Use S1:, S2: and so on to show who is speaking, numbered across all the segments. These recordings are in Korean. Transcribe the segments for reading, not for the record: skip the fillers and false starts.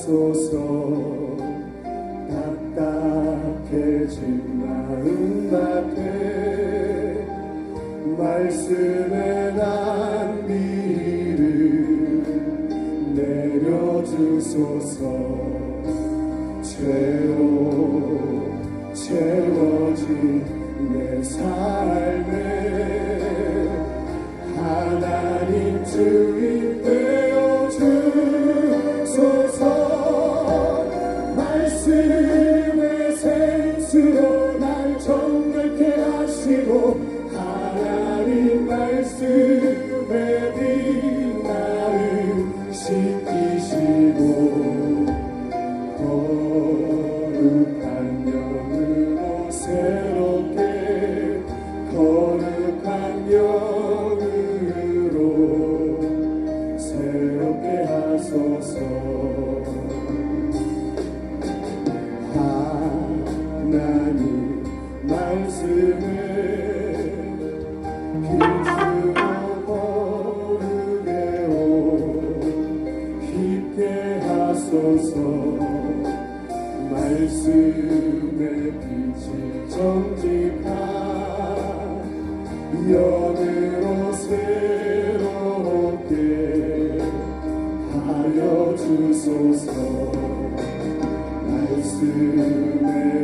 S1: 하소서. 답답해진 마음밭에 말씀의 단비를 내려주소서. 죄로 채워진 내 삶에 하나님 주인 되어주소서. 말씀의 생수로 날 정결케 하시고 하나님 말씀에 빛나를 씻기시고 거룩한 영으로 새롭게 거룩한 영으로 새롭게 하소서. 하나님 말씀에 빛으로 거룩게 깊게 하소서. 말씀의 빛이 정직한 영으로 새롭게 하여 주소서. 말씀의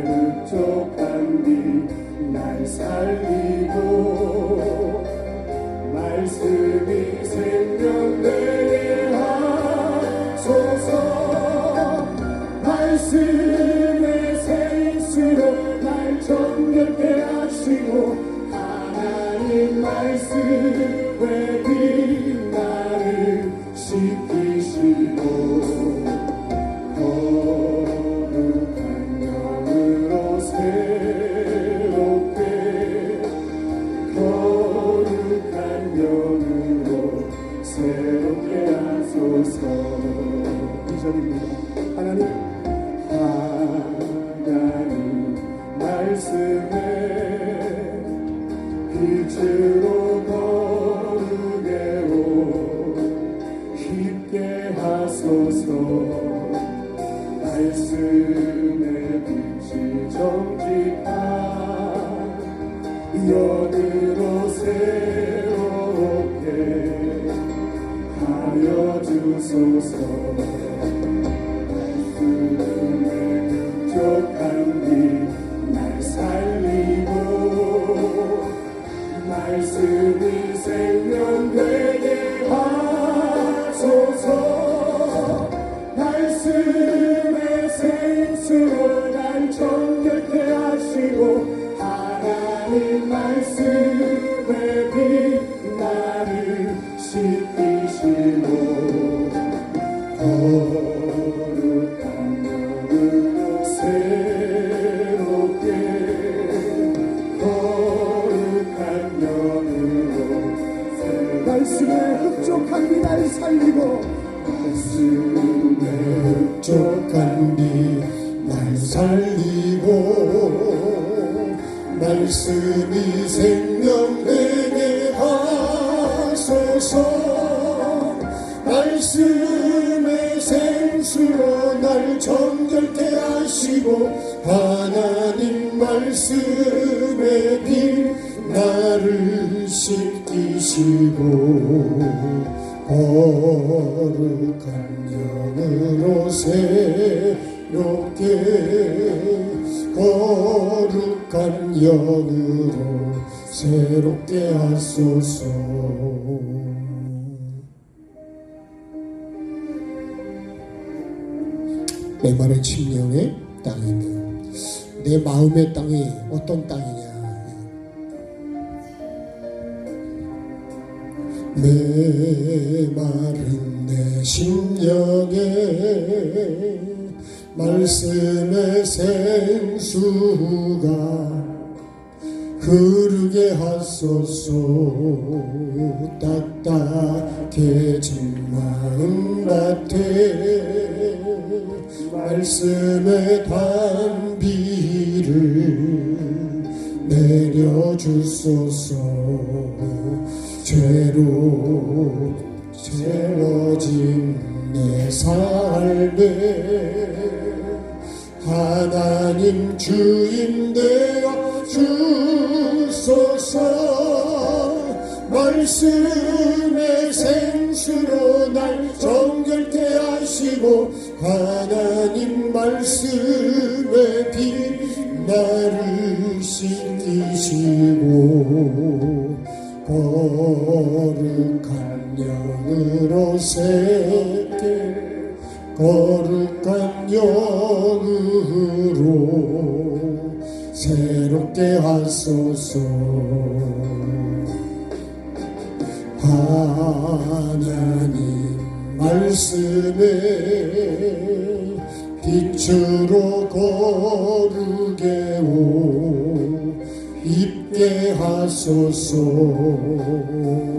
S1: 흡족한 빛 날 살리고 말씀이 생명되게 하소서. 말씀의 생수로 날 정결케 하시고 하나님 말씀에 빛나를 씻기시고 거룩한 영으로 새롭게 거룩한 영으로 새롭게 하소서. 2절입니다. 하나님 말씀에 빛으로 거룩게 깊게 하소서. 말씀의 빛이 정직한 영으로 새롭게 하여 주소서. 말씀의 흡족한 빛 날 살리고 말씀이 생명되게 하소서. 말씀의 생수로 날 정결케 하시고 하나님 말씀에 빛나를 씻기시고 거룩한 영으로 새롭게 거룩한 영으로 말씀의 흡족한 빛 날 살리고 말씀의 흡족한 빛 날 살리고 말씀이 생명되게 하소서. 말씀의 생수로 날 정결케 하시고 하나님 말씀에 빛 나를 씻기시고 거룩한 영으로 새롭게 거룩한 영으로 새롭게 하소서. 내 말의 침령의 땅이며 내 마음의 땅이 어떤 땅이냐. 내 말은 내 심령에 말씀의 생수가 흐르게 하소서. 딱딱해진 마음밭에 말씀의 단비를 내려주소서. 죄로 채워진 내 삶에 하나님 주인 되어 주소서. 말씀의 생수로 날 정결케 하시고 하나님 말씀에 나를 씻기시고 거룩한 영으로 새게 거룩한 영으로 새롭게 하소서. 하나님 말씀에 빛으로 거룩게 옷 입게 하소서.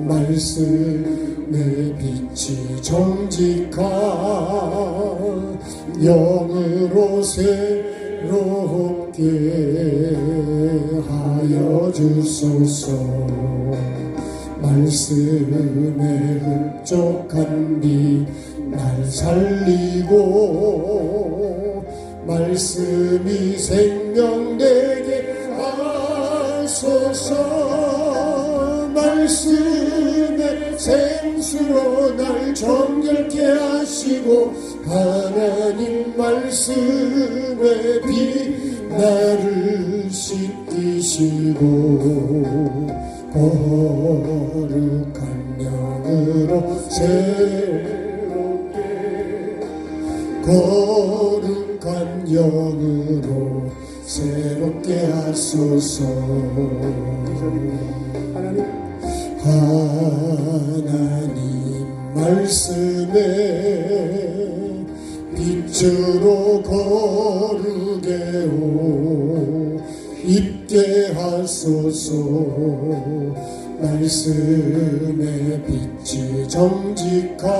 S1: 말씀의 빛이 정직한 영으로 새롭게 하여 주소서. 말씀의 흡족한 비 날 살리고 말씀이 생명되게 하소서. 말씀의 생수로 날 정결케 하시고 하나님 말씀에 나를 씻기시고 거룩한 영으로 새롭게 거룩한 영으로 새롭게 하소서. 하나님 말씀에 빛으로 거룩게 옷 입게 하소서. 말씀의 빛이 정직한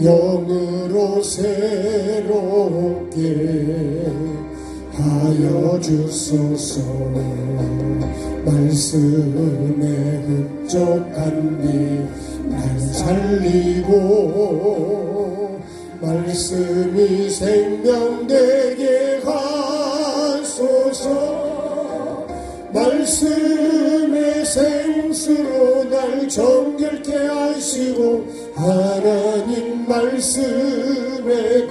S1: 영으로 새롭게 하여 주소서. 말씀의 흡족한 비 날 살리고 말씀이 생명되게 하소서. 말씀의 생수로 날 정결케 하시고 하나님 말씀에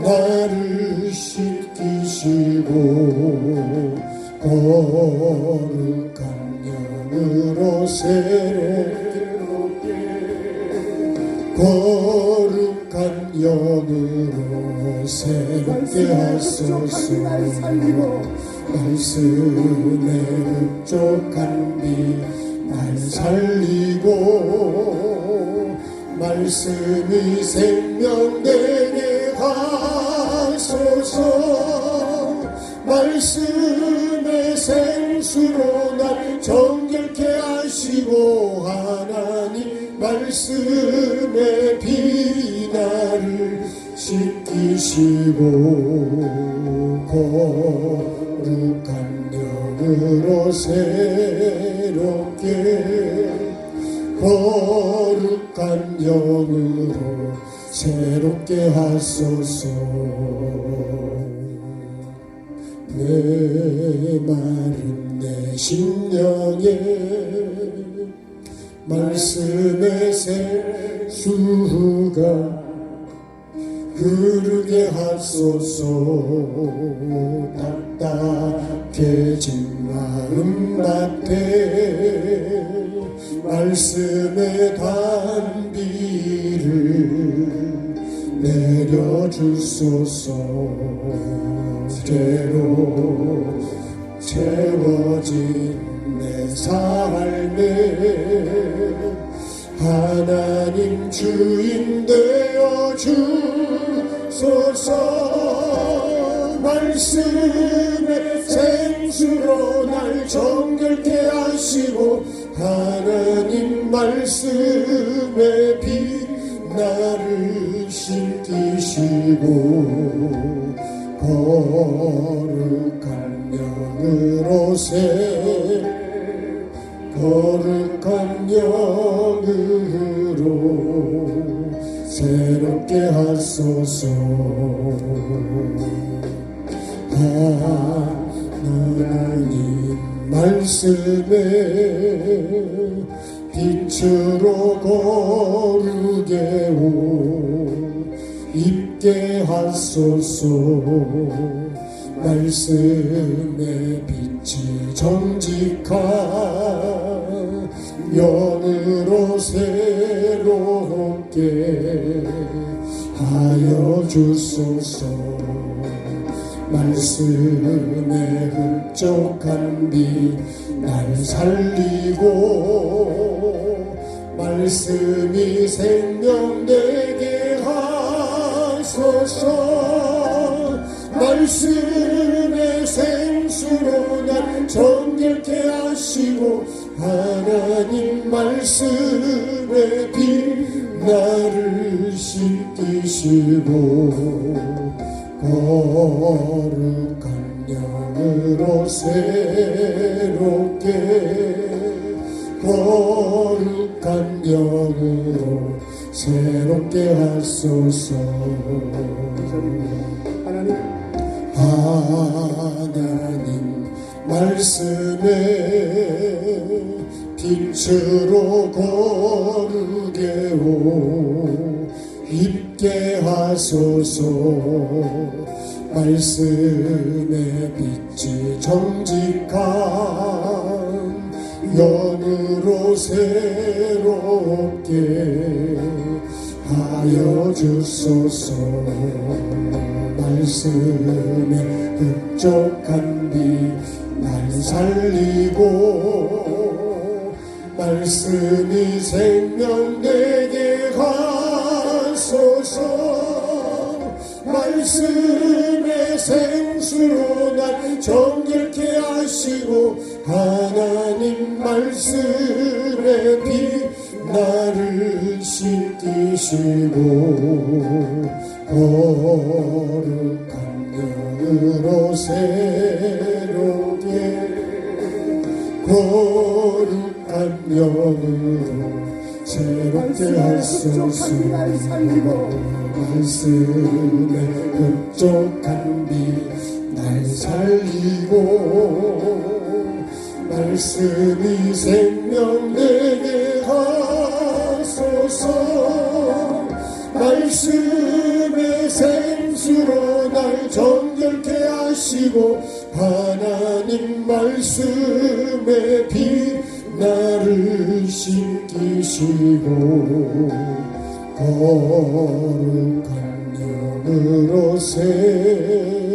S1: 나를 씻기시고 거룩한 영으로 새롭게 거룩한 영으로 새롭게 하소서. 말씀의 흡족한 비 날 살리고 말씀이 생명되게 하소서. 말씀의 생수로 날 정결케 하시고 하나님 말씀에 나를 씻기시고 거룩한 영으로 새롭게 거룩한 영으로 새롭게 하소서. 내 마른 내 심령에 말씀의 생수가 흐르게 하소서. 답답해진 마음밭에 말씀의 단비를 내려주소서. 제로 채워진 내 삶에 하나님 주인 되어 주소서. 말씀의 생수로 날 정결케 하시고 하나님 말씀에 나를 씻기시고 거룩한 영으로 거룩한 영으로 새롭게 하소서. 하나님 말씀에 빛으로 거룩게 옷 입게 하소서. 말씀의 빛이 정직한 영으로 새롭게 하여 주소서. 말씀의 흡족한 빛 날 살리고 말씀이 생명 되게 하소서. 말씀의 생수로 날 정결케 하시고 하나님 말씀의 빛 나를 씻기시고 거룩한 영으로 새롭게 거룩한 영으로 새롭게 하소서. 하나님 말씀에 빛으로 거룩게 옷 입게 하소서. 말씀의 빛이 정직한 영으로 새롭게 하여 주소서. 말씀의 흡족한 빛 날 살리고 말씀이 생명 되게 하소서. 말씀의 생수로 날 정결케 하시고 하나님 말씀의 빛 나를 씻기시고 거룩한 영으로 새롭게 거룩한 영으로 새롭게 하소서. 말씀의 흡족한 빛 날 살리고 말씀이 생명 되게 하소서. 말씀의 생수로 날 정결케 하시고 하나님 말씀의 빛 나를 씻기시고 거룩한 영으로 새롭게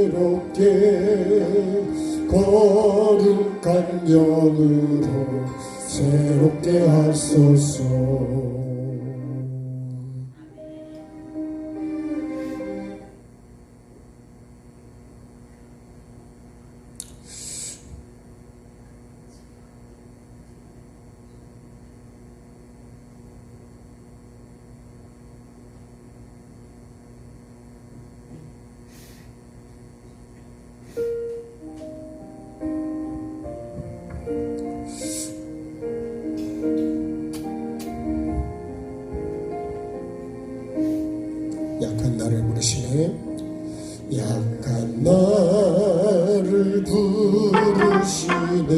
S1: 거룩한 영으로 새롭게 하소서. 약한 나를 부르시네. 약한 나를 부르시네.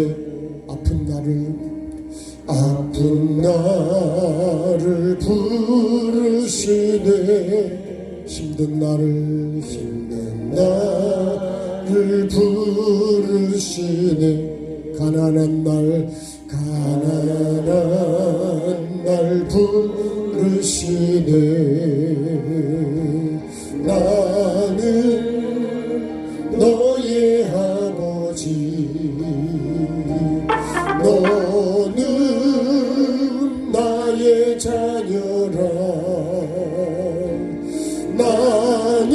S1: 아픈 나를 부르시네. 힘든 나를 부르시네. 가난한 날 부르시네. 나는 너의 아버지, 너는 나의 자녀라. 나는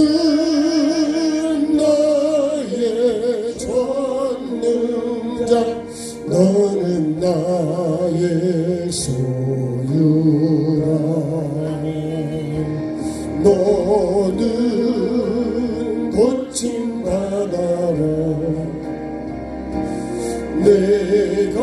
S1: 너의 전능자, 너는 나의 소유라. 너는 고침받아라. 내가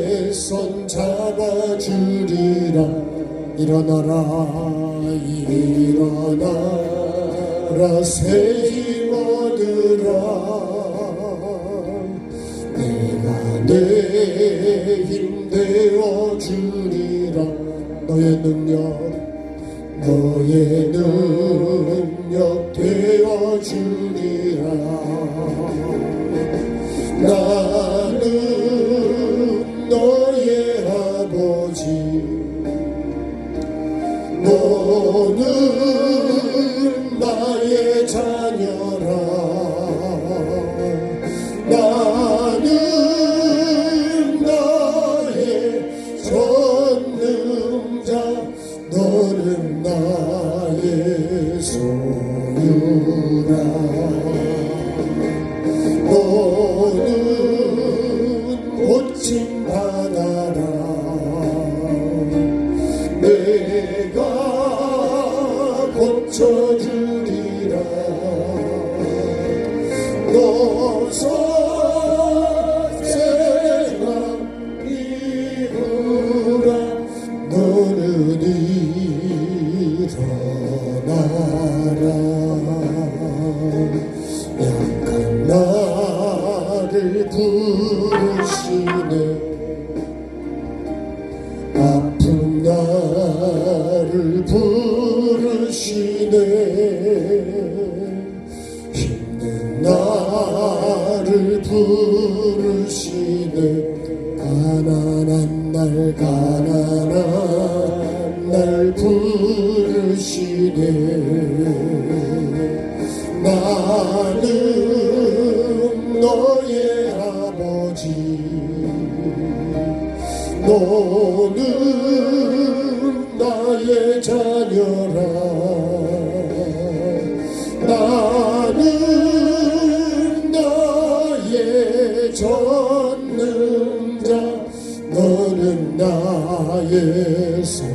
S1: 내 손 잡아주리라. 일어나라 일어나라 새 힘 얻으라. 내가 내 힘 되어주리라. 너의 능력 되어주리라. 나는 너의 아버지, 너는 나의 자녀라. 나는 너의 전능자, 너는 나의 소유라. 너는 고침 받아라. 내가 고쳐주리라. 너서 생각 이루라. 너는 일어나라. 약한 나를 부르시네. 아픈 나를 부르시네. 힘든 나를 부르시네. 가난한 날 부르시네. 나는 너의 아버지, 너는 나의 자녀라. 나는 나의 전능자, 너는 나의 소유라.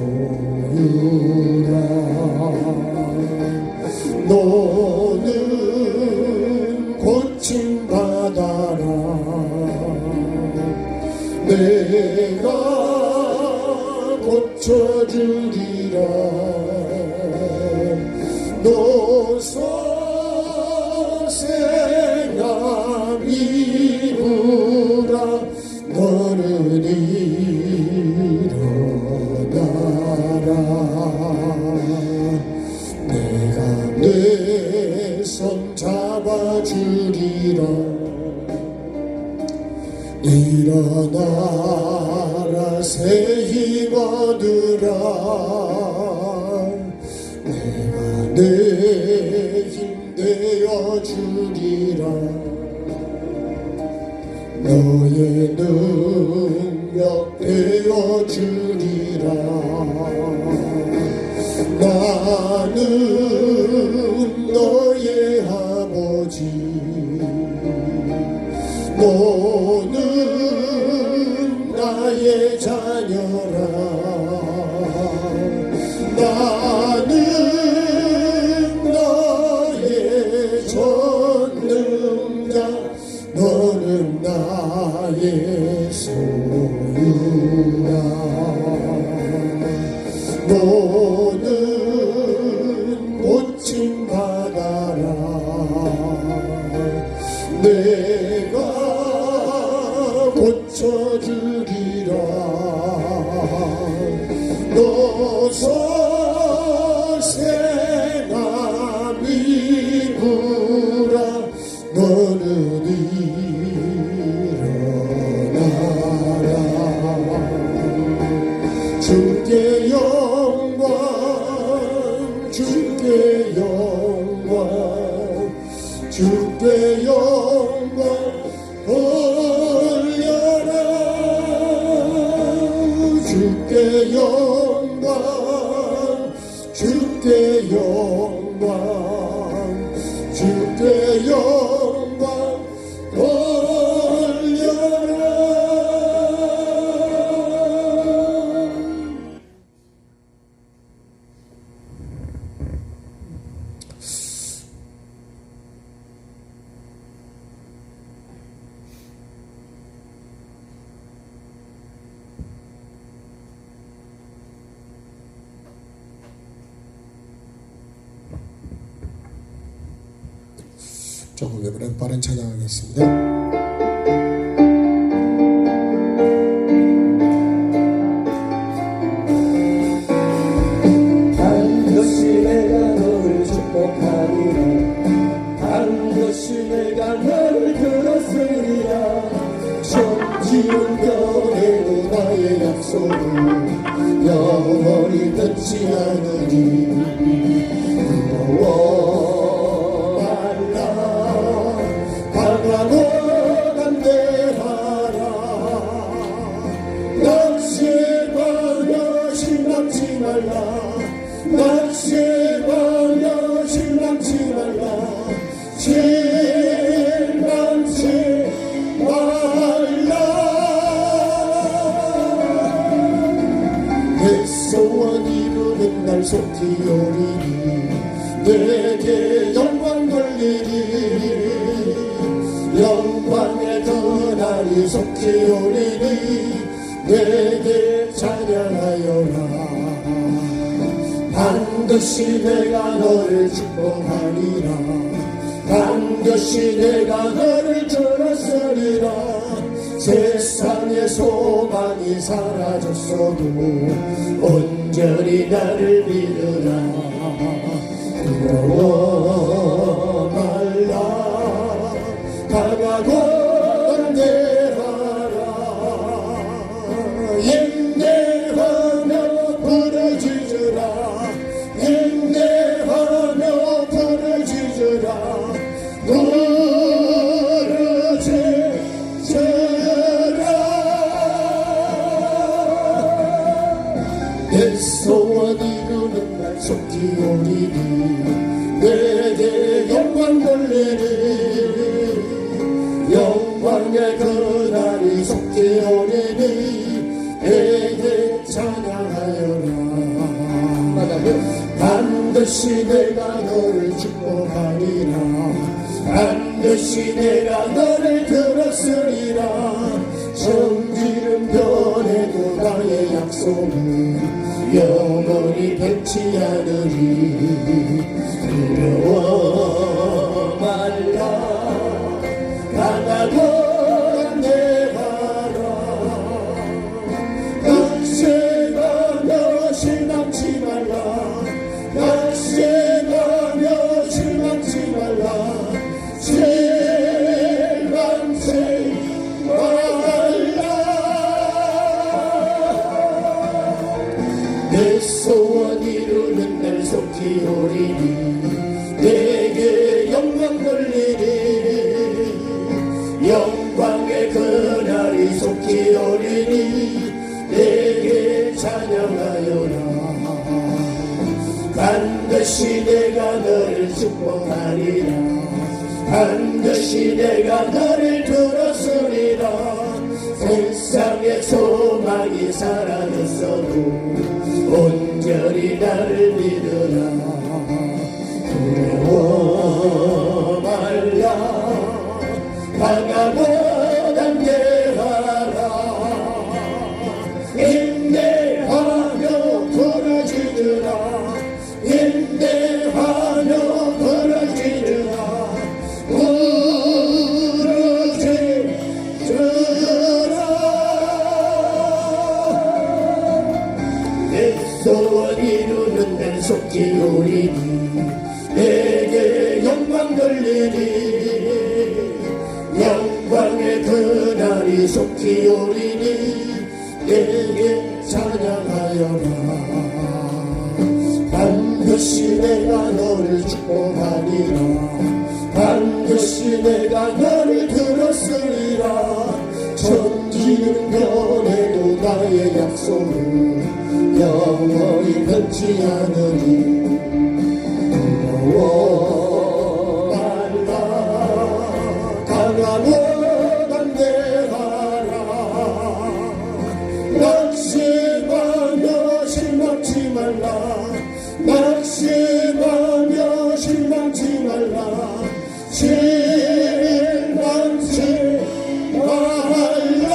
S1: 너는 고침 받아라. 내가 고쳐주리라. 너서 생각 이루라. 너는 일어나라. 내가 내 손 잡아주리라. 일어나라 새 힘 얻으라. 내가 내 힘 되어주리라. 너의 능력 되어주리라. 나는 너의 아버지, 너는 나의 자녀라. 나는 너의 전능자, 너는 나의 소유라. 너는 고침 받아라. 내가 고쳐주리라. 너서 생각 이루라. 너는 일어나라. 주께 영광, 주께 영광, 주께 영광 올려라. 주께 영광, 주께 영광, 주께 영광 올려라. 조금 이번엔 빠른 찬양하겠습니다.
S2: 반드시 내가 너를 들었으리라. 천지는 변해도 나의 약속은 영원히 변치 않으니 두려워 말라. 강하고 담대하라. 낙심하며 실망치 말라. 낙심하며 실망치 말라. 실망치 말라. 내 소원 이루는 날 속히 오리니 내게 영광 돌리니. 영광의 그날이 속히 오리니 내게 찬양하여라. 반드시 내가 너를 축복하리라. 반드시 내가 너를 들었으리라. 세상의 소망이 사라졌어도 온전히 나를 믿으라. 두려워 말라. 강하고 담대하라. 인내하며 부르짖으라. 인내하며 부르짖으라. 부르짖으라. 내 소원 이루는 날 속히 오리니 내게 영광 돌리니. 영광의 그날이 속히 오리니 내게 찬양하여라. 반드시 내가 너를 축복하리라. 반드시 내가 너를 들었으리라. 천지는 변해도 나의 약속은 영원히 변치 않으리. 두려워 말라. 강하고 담대하라. 낙심하며 실망치 말라. 낙심하며 실망치 말라. 실망치 말라. 내 소원 이루는 날 속히 오리니 내게 영광 돌리니. 영광의 그날이 속히 오리니 내게 찬양하여라. 반드시 내가 너를 축복하리라. 반드시 내가 너를 들었으리라. 세상의 소망이 사라졌어도 온전히 나를 믿으라. 두려워 말라. 강하고 담대하라. 인내하며 부르짖으라. 인내하며 부르짖으라. 부르짖으라. 내 소원 이루는 날 속히 오리니 내게 영광 돌리니. 영광의 그날이 속히 오리니 내게 찬양하여라. 반드시 내가 너를 축복하리라. 반드시 내가 너를 들었으리라. 천지는 변해도 나의 약속은 영원히 변치 않으니. 두려워 말라. 강하고 담대하라. 낙심하며 실망치 말라. 낙심하며 실망치 말라. 실망치 말라.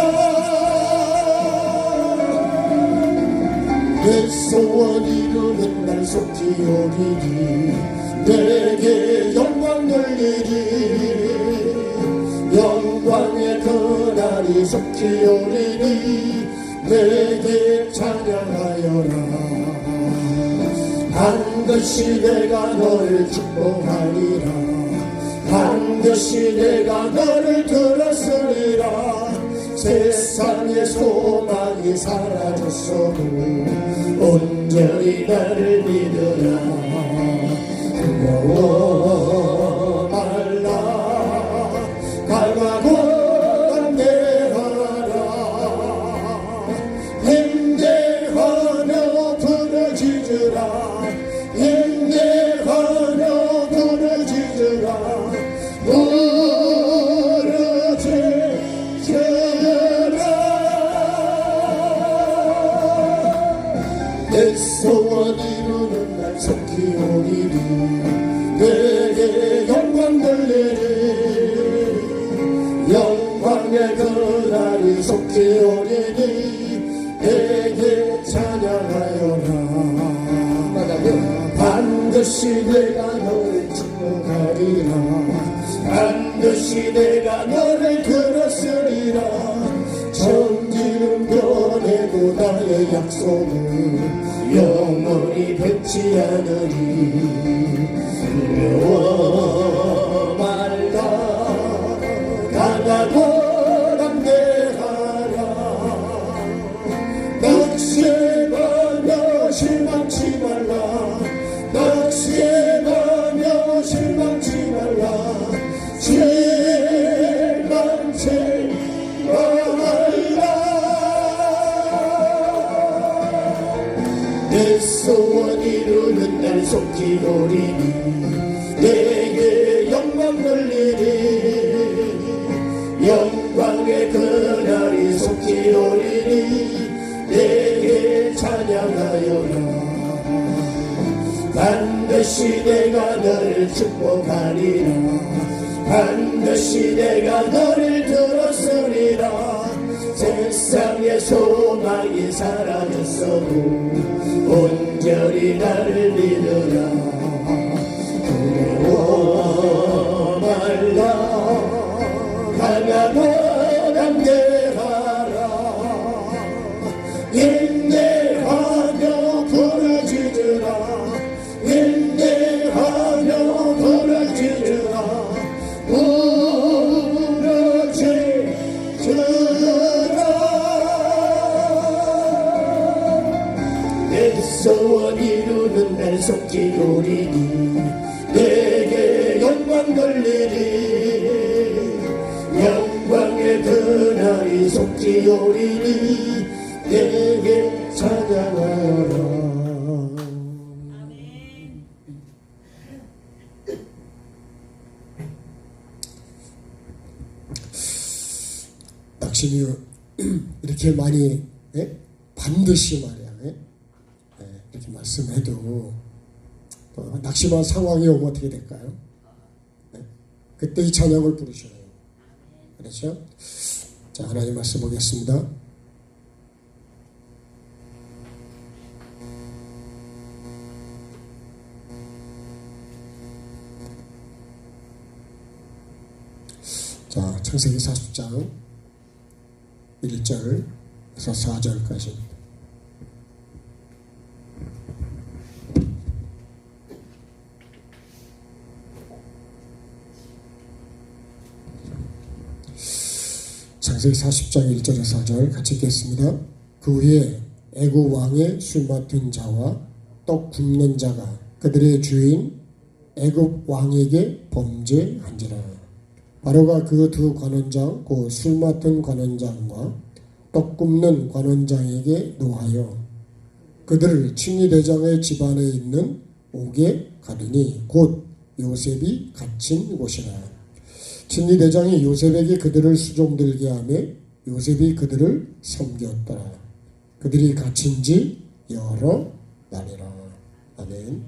S2: 내 소원 이루는 날 속히 오리니 내게 영광 돌리리 영광의 그날이 속히 오리니 내게 찬양하여라 반드시 내가 너를 축복하리라 반드시 내가 너를 들었으리라 세상의 소망이 사라졌어도 온전히 나를 믿으라 두려워 말라 강하고 담대하라 인내하며 부르짖으라 인내하며 부르짖으라 내 소원 이루는 날 속히 오리니 내게 영광 돌리니 영광의 그날이 속히 오리니 내게 찬양하여라 반드시 내가 너를 축복하리라 반드시 내가 너를 들었으리라 천지는 변해도 나의 약속은 영원히 변치 않으리 두려워 말라 강하고 담대하라 낙심하며 실망치 말라 낙심하며 실망치 말라 실망치 내 소원 이루는 날 속히 오리니 내게 영광 돌리니 영광의 그날이 속히 오리니 내게 찬양하여라 반드시 내가 너를 축복하리라 반드시 내가 너를 들었으리라 세상의 소망이 사라졌어도 온전히 나를 믿으라 두려워 말라 강하고 담대하라 인내하며 부르짖으라 인내하며 부르짖으라 내 소원 이루는 날 속히 오리니 내게 영광 돌리니 영광의 그날이 속히 오리니 내게 찬양하여라
S1: 낙심이 이렇게 많이 반드시 말이야 이렇게 말씀해도 낙심한 상황이 오면 어떻게 될까요? 그때 이 찬양을 부르셔요. 그렇죠? 자, 하나님 말씀 보겠습니다. 자, 창세기 40장 1절에서 4절까지. 창세기 40장 1절에서 4절 같이 읽겠습니다. 그 후에 애굽 왕의 술 맡은 자와 떡 굽는 자가 그들의 주인 애굽 왕에게 범죄한지라. 바로가 그 두 관원장 곧 술 맡은 관원장과 떡 굽는 관원장에게 노하여 그들을 칭의대장의 집안에 있는 옥에 가두니 곧 요셉이 갇힌 곳이라. 칭의대장이 요셉에게 그들을 수종들게 하며 요셉이 그들을 섬겼더라. 그들이 갇힌 지 여러 날이라. 아멘.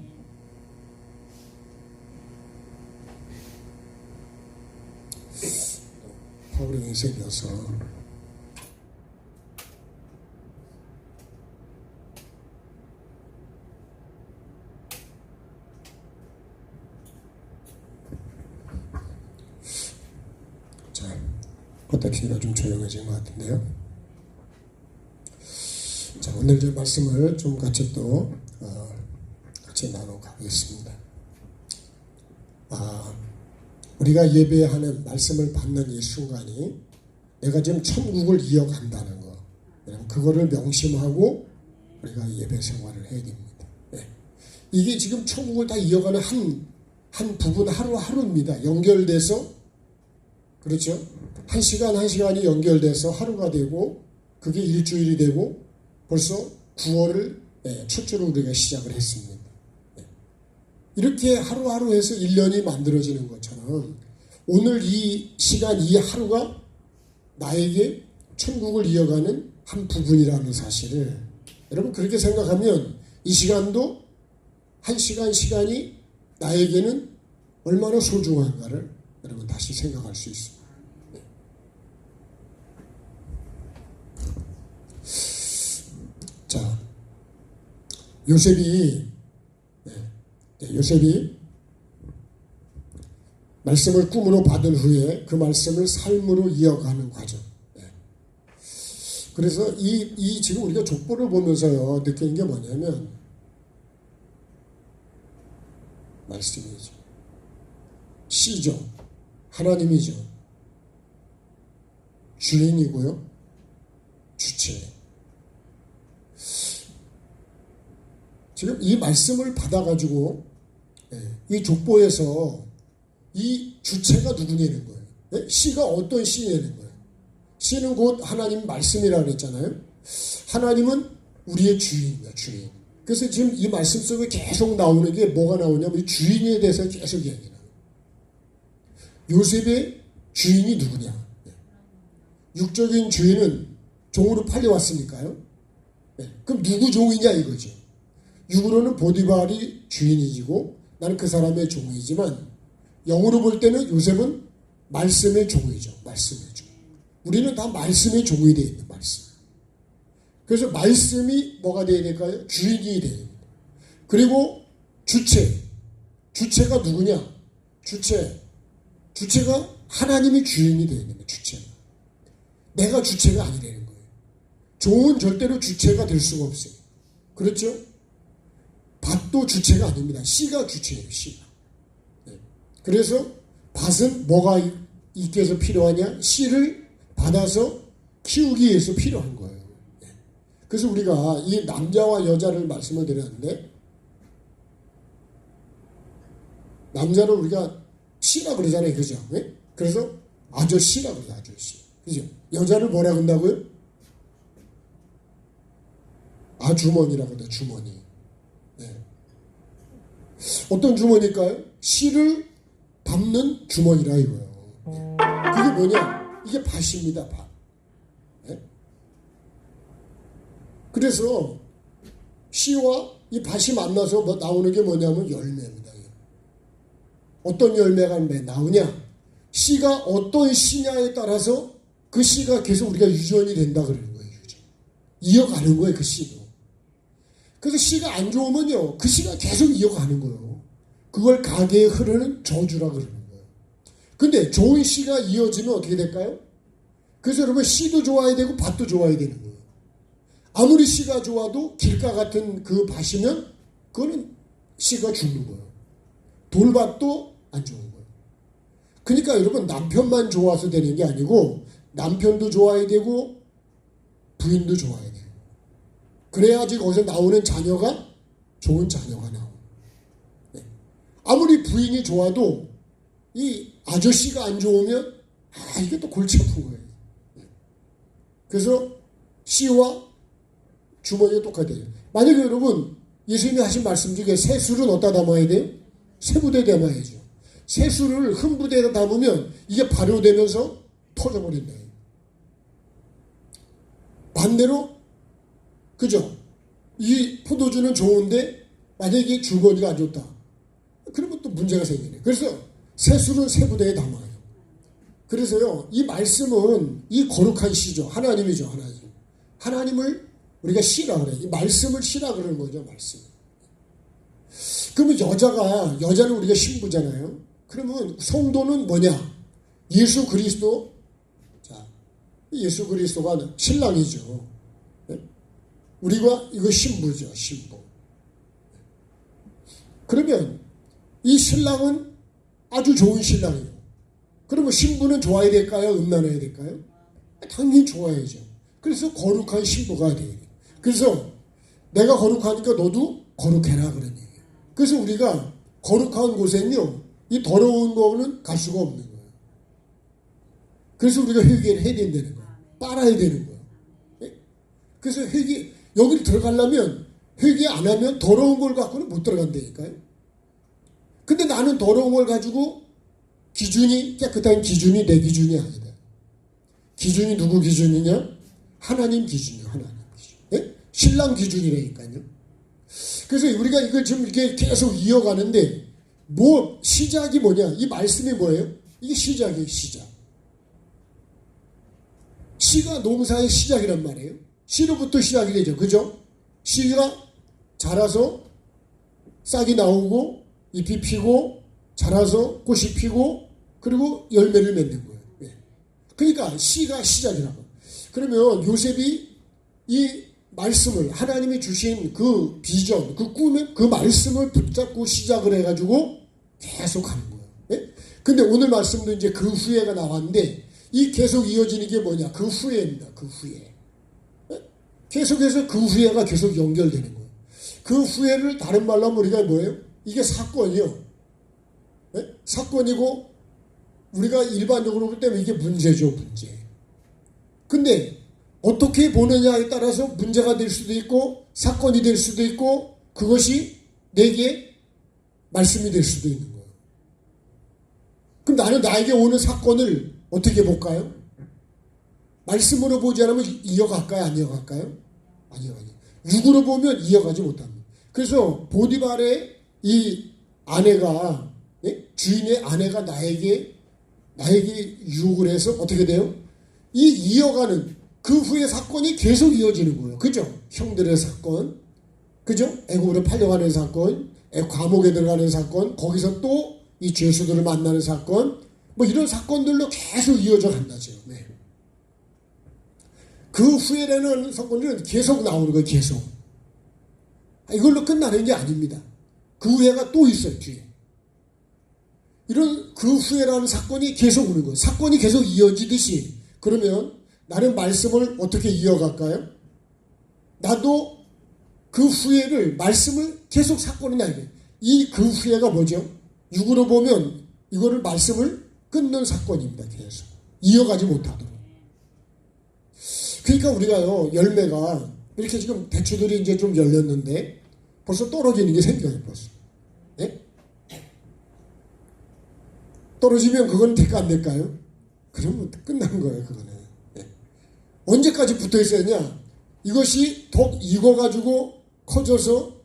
S1: 바울의 인생이어서 바깥이가 좀 조용해진 것 같은데요. 자, 오늘 저 말씀을 좀 같이 또 같이 나눠가겠습니다. 우리가 예배하는 말씀을 받는 이 순간이 내가 지금 천국을 이어간다는 거, 그거를 명심하고 우리가 예배 생활을 해야 됩니다. 네. 이게 지금 천국을 다 이어가는 한 부분 하루하루입니다. 연결돼서, 그렇죠? 한 시간 한 시간이 연결돼서 하루가 되고, 그게 일주일이 되고, 벌써 9월을 첫 주로 우리가 시작을 했습니다. 이렇게 하루하루 해서 1년이 만들어지는 것처럼 오늘 이 시간, 이 하루가 나에게 천국을 이어가는 한 부분이라는 사실을 여러분 그렇게 생각하면 이 시간도 한 시간이 나에게는 얼마나 소중한가를 여러분 다시 생각할 수 있습니다. 자, 요셉이 말씀을 꿈으로 받은 후에 그 말씀을 삶으로 이어가는 과정. 그래서 이 지금 우리가 족보를 보면서요 느끼는 게 뭐냐면 말씀이죠. 시죠. 하나님이죠. 주인이고요. 주체. 지금 이 말씀을 받아가지고 이 족보에서 이 주체가 누구냐는 거예요. 시가 어떤 시냐는 거예요. 시는 곧 하나님 말씀이라고 그랬잖아요. 하나님은 우리의 주인이야, 주인. 그래서 지금 이 말씀 속에 계속 나오는 게 뭐가 나오냐면 이 주인에 대해서 계속 이야기해요. 요셉의 주인이 누구냐? 육적인 주인은 종으로 팔려왔으니까요. 그럼 누구 종이냐 이거죠. 육으로는 보디발이 주인이고 나는 그 사람의 종이지만 영으로 볼 때는 요셉은 말씀의 종이죠. 말씀의 종. 우리는 다 말씀의 종이 되어 있는 말씀. 그래서 말씀이 뭐가 되어야 될까요? 주인이 되어야 됩니다. 그리고 주체가 누구냐? 주체가 하나님이 주인이 되어야 됩니다. 주체가. 내가 주체가 아니라는 거예요. 종은 절대로 주체가 될 수가 없어요. 그렇죠? 밭도 주체가 아닙니다. 씨가 주체예요. 씨가. 그래서 밭은 뭐가 있기 위해서 필요하냐? 씨를 받아서 키우기 위해서 필요한 거예요. 그래서 우리가 이 남자와 여자를 말씀을 드렸는데 남자를 우리가 씨라 그러잖아요. 그죠? 그래서 아저씨라 그래요. 아저씨. 그죠? 여자를 뭐라 그런다고요? 아주머니라고 그래요. 주머니. 어떤 주머니일까요? 씨를 담는 주머니라 이거예요. 그게 뭐냐? 이게 밭입니다. 밭. 그래서 씨와 이 밭이 만나서 나오는 게 뭐냐면 열매입니다. 어떤 열매가 나오냐? 씨가 어떤 씨냐에 따라서 그 씨가 계속 우리가 유전이 된다 그러는 거예요. 이어가는 거예요. 그 씨도. 그래서 씨가 안 좋으면요. 그 씨가 계속 이어가는 거예요. 그걸 가게에 흐르는 저주라 그러는 거예요. 근데 좋은 씨가 이어지면 어떻게 될까요? 그래서 여러분 씨도 좋아야 되고 밭도 좋아야 되는 거예요. 아무리 씨가 좋아도 길가 같은 그 밭이면 그거는 씨가 죽는 거예요. 돌밭도 안 좋은 거예요. 그러니까 여러분 남편만 좋아서 되는 게 아니고 남편도 좋아야 되고 부인도 좋아야 돼요. 그래야지 거기서 나오는 자녀가 좋은 자녀가 나오고. 아무리 부인이 좋아도 이 아저씨가 안 좋으면 이게 또 골치 아픈 거예요. 그래서 씨와 주머니가 똑같아요. 만약에 여러분 예수님이 하신 말씀 중에 새술은 어디다 담아야 돼요? 새부대에 담아야죠. 새술을 큰 부대에다 담으면 이게 발효되면서 터져버린다. 반대로 그죠? 이 포도주는 좋은데 만약에 주머니가 안 좋다. 그러면 또 문제가 생기네. 그래서 새술은 새부대에 담아요. 그래서요 이 말씀은 이 거룩한 씨죠. 하나님이죠. 하나님. 하나님을 우리가 씨라 그래요. 이 말씀을 씨라 그러는 거죠. 말씀. 그러면 여자는 우리가 신부잖아요. 그러면 성도는 뭐냐? 예수 그리스도. 자, 예수 그리스도가 신랑이죠. 우리가 이거 신부죠. 신부. 그러면 이 신랑은 아주 좋은 신랑이에요. 그러면 신부는 좋아야 될까요? 음란해야 될까요? 당연히 좋아야죠. 그래서 거룩한 신부가 돼요. 그래서 내가 거룩하니까 너도 거룩해라 그런 얘기예요. 그래서 우리가 거룩한 곳에는요, 이 더러운 거는 갈 수가 없는 거예요. 그래서 우리가 회개를 해야 된다는 거예요. 빨아야 되는 거예요. 그래서 회개, 여기를 들어가려면 회개 안 하면 더러운 걸 갖고는 못 들어간다니까요. 근데 나는 더러운 걸 가지고 기준이, 깨끗한 기준이 내 기준이 아니다. 기준이 누구 기준이냐? 하나님 기준이요. 하나님 기준. 네? 신랑 기준이라니까요. 그래서 우리가 이걸 지금 이렇게 계속 이어가는데, 시작이 뭐냐? 이 말씀이 뭐예요? 이게 시작이에요, 시작. 시가 농사의 시작이란 말이에요. 시로부터 시작이 되죠. 그죠? 시가 자라서 싹이 나오고, 잎이 피고, 자라서 꽃이 피고, 그리고 열매를 맺는 거예요. 네. 그러니까 시가 시작이라고. 그러면 요셉이 이 말씀을, 하나님이 주신 그 비전, 그 꿈의 그 말씀을 붙잡고 시작을 해가지고 계속 하는 거예요. 네? 근데 오늘 말씀도 이제 그 후회가 나왔는데, 이 계속 이어지는 게 뭐냐? 그 후회입니다. 그 후회. 네? 계속해서 그 후회가 계속 연결되는 거예요. 그 후회를 다른 말로 하면 우리가 뭐예요? 이게 사건이요. 네? 사건이고, 우리가 일반적으로 볼 때는 이게 문제죠, 문제. 근데 어떻게 보느냐에 따라서 문제가 될 수도 있고 사건이 될 수도 있고 그것이 내게 말씀이 될 수도 있는 거예요. 그럼 나는 나에게 오는 사건을 어떻게 볼까요? 말씀으로 보지 않으면 이어갈까요? 안 이어갈까요? 안 이어가죠. 육으로 보면 이어가지 못합니다. 그래서 보디발의 이 아내가, 주인의 아내가 나에게 유혹을 해서 어떻게 돼요? 이 이어가는 그 후에 사건이 계속 이어지는 거예요. 그죠? 형들의 사건, 그죠? 애국으로 팔려가는 사건, 감옥에 들어가는 사건, 거기서 또 이 죄수들을 만나는 사건, 뭐 이런 사건들로 계속 이어져 간다죠. 네. 그 후에라는 사건들은 계속 나오는 거예요. 계속. 이걸로 끝나는 게 아닙니다. 그 후회가 또 있어요. 뒤에. 이런 그 후회라는 사건이 계속 오는 거예요. 사건이 계속 이어지듯이. 그러면 나는 말씀을 어떻게 이어갈까요? 나도 그 후회를, 말씀을 계속 사건이 나야 돼요. 이 그 후회가 뭐죠? 육으로 보면 이거를 말씀을 끊는 사건입니다. 계속. 이어가지 못하도록. 그러니까 우리가요, 열매가 이렇게 지금 대추들이 이제 좀 열렸는데 벌써 떨어지는 게 생겨요, 벌써. 네? 떨어지면 그건 될까 안 될까요? 그러면 끝난 거예요, 그거는. 네. 언제까지 붙어 있어야 하냐? 이것이 더 익어가지고 커져서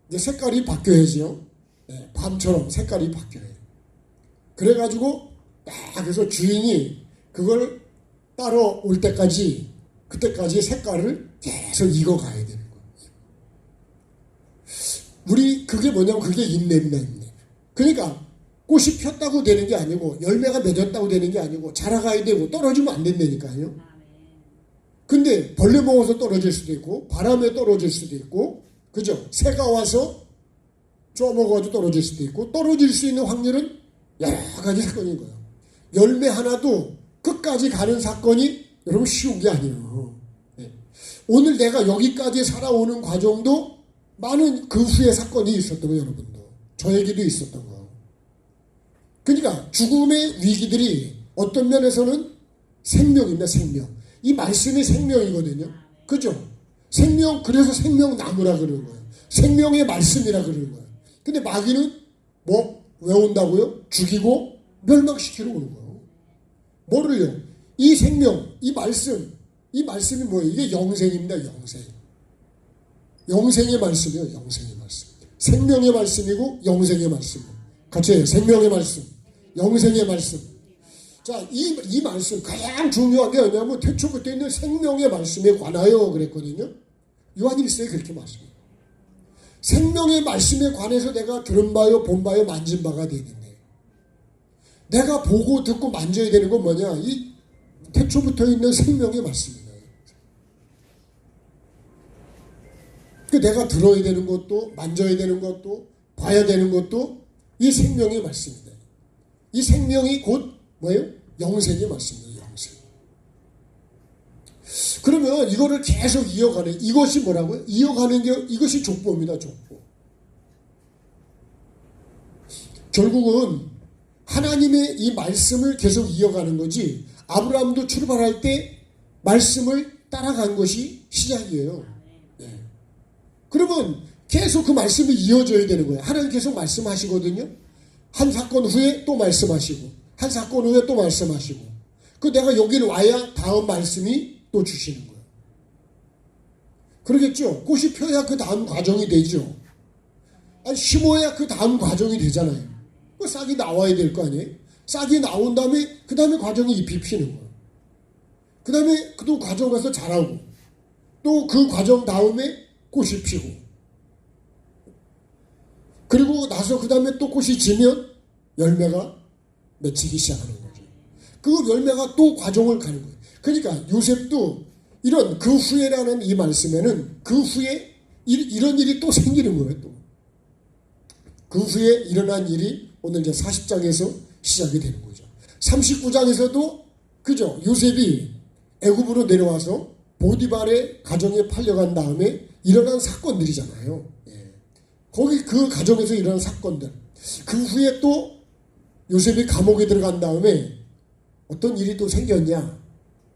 S1: 이제 색깔이 바뀌어야죠. 네, 밤처럼 색깔이 바뀌어요. 그래가지고 그래서 주인이 그걸 따러 올 때까지, 그때까지 색깔을 계속 익어가야 되는 거예요. 그게 뭐냐면 그게 인내입니다, 인내. 그러니까 꽃이 폈다고 되는 게 아니고, 열매가 맺었다고 되는 게 아니고, 자라가야 되고, 떨어지면 안 된다니까요. 근데 벌레 먹어서 떨어질 수도 있고, 바람에 떨어질 수도 있고, 그죠? 새가 와서 쪼먹어가지고 떨어질 수도 있고, 떨어질 수 있는 확률은 여러 가지 사건인 거예요. 열매 하나도 끝까지 가는 사건이 여러분 쉬운 게 아니에요. 네. 오늘 내가 여기까지 살아오는 과정도 많은 그 후에 사건이 있었던 거예요, 여러분도. 저에게도 있었던 거. 그러니까 죽음의 위기들이 어떤 면에서는 생명입니다, 생명. 이 말씀이 생명이거든요. 그죠? 생명, 그래서 생명나무라 그러는 거예요. 생명의 말씀이라 그러는 거예요. 근데 마귀는 왜 온다고요? 죽이고 멸망시키러 오는 거예요. 뭐를요? 이 생명, 이 말씀이 뭐예요? 이게 영생입니다, 영생. 영생의 말씀이에요, 영생의 말씀. 생명의 말씀이고 영생의 말씀. 같이 해요. 생명의 말씀, 영생의 말씀. 자, 이 말씀, 가장 중요한 게 뭐냐면 태초부터 있는 생명의 말씀에 관하여 그랬거든요. 요한일서에 그렇게 말씀해요. 생명의 말씀에 관해서 내가 들은 바요, 본 바요, 만진 바가 되는데, 내가 보고 듣고 만져야 되는 건 뭐냐? 이 태초부터 있는 생명의 말씀이에요. 그 내가 들어야 되는 것도, 만져야 되는 것도, 봐야 되는 것도 이 생명의 말씀이다. 이 생명이 곧 뭐예요? 영생의 말씀이에요. 영생. 그러면 이거를 계속 이어가는, 이것이 뭐라고요? 이어가는 게 이것이 족보입니다. 족보. 결국은 하나님의 이 말씀을 계속 이어가는 거지, 아브라함도 출발할 때 말씀을 따라간 것이 시작이에요. 네. 그러면 계속 그 말씀이 이어져야 되는 거예요. 하나님 계속 말씀하시거든요. 한 사건 후에 또 말씀하시고, 한 사건 후에 또 말씀하시고, 그 내가 여기를 와야 다음 말씀이 또 주시는 거예요. 그러겠죠? 꽃이 펴야 그 다음 과정이 되죠. 아니, 심어야 그 다음 과정이 되잖아요. 그 싹이 나와야 될 거 아니에요? 싹이 나온 다음에 그 다음에 과정이 잎이 피는 거예요. 그 다음에 그 과정 가서 자라고, 또 그 과정 다음에 꽃이 피고, 그리고 나서 그 다음에 또 꽃이 지면 열매가 맺히기 시작하는 거죠. 그 열매가 또 과정을 가는 거예요. 그러니까 요셉도 이런 그 후에라는 이 말씀에는 그 후에 이런 일이 또 생기는 거예요. 또 그 후에 일어난 일이 오늘 이제 40장에서 시작이 되는 거죠. 39장에서도 그죠? 요셉이 애굽으로 내려와서 보디발의 가정에 팔려간 다음에 일어난 사건들이잖아요. 예. 거기 그 가정에서 일어난 사건들. 그 후에 또 요셉이 감옥에 들어간 다음에 어떤 일이 또 생겼냐?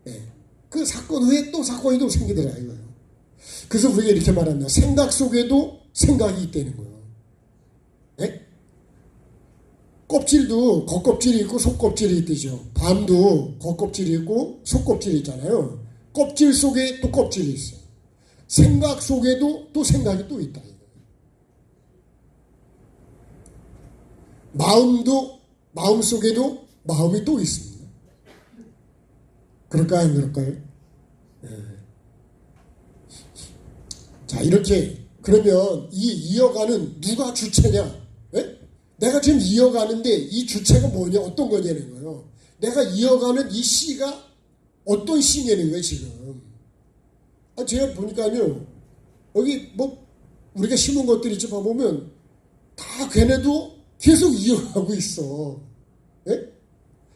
S1: 예. 그 사건 후에 또 사건이 또 생기더라 이거예요. 그래서 우리가 이렇게 말합니다. 생각 속에도 생각이 있다는 거예요. 예? 껍질도 겉껍질이 있고 속껍질이 있듯이요. 밤도 겉껍질이 있고 속껍질이 있잖아요. 껍질 속에 또 껍질이 있어요. 생각 속에도 또 생각이 또 있다. 마음 속에도 마음이 또 있습니다. 그럴까요? 안 그럴까요? 네. 자, 이렇게 그러면 이 이어가는 누가 주체냐? 네? 내가 지금 이어가는데 이 주체가 뭐냐? 어떤 거냐는 거예요. 내가 이어가는 이 씨가 어떤 씨냐는 거예요, 지금. 제가 보니까요, 여기 뭐 우리가 심은 것들 있지 보면 다 걔네도 계속 이어가고 있어. 예?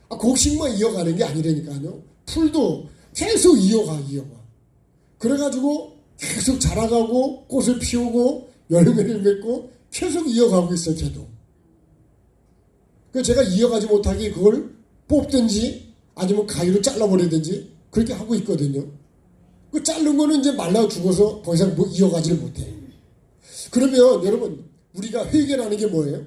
S1: 곡식만 이어가는 게 아니라니까요. 풀도 계속 이어가. 그래가지고 계속 자라가고 꽃을 피우고 열매를 맺고 계속 이어가고 있어, 걔도. 그래서 제가 이어가지 못하게 그걸 뽑든지 아니면 가위로 잘라버리든지 그렇게 하고 있거든요. 그 자른 거는 이제 말라 죽어서 더 이상 뭐 이어가지를 못해. 그러면 여러분, 우리가 회개라는 게 뭐예요?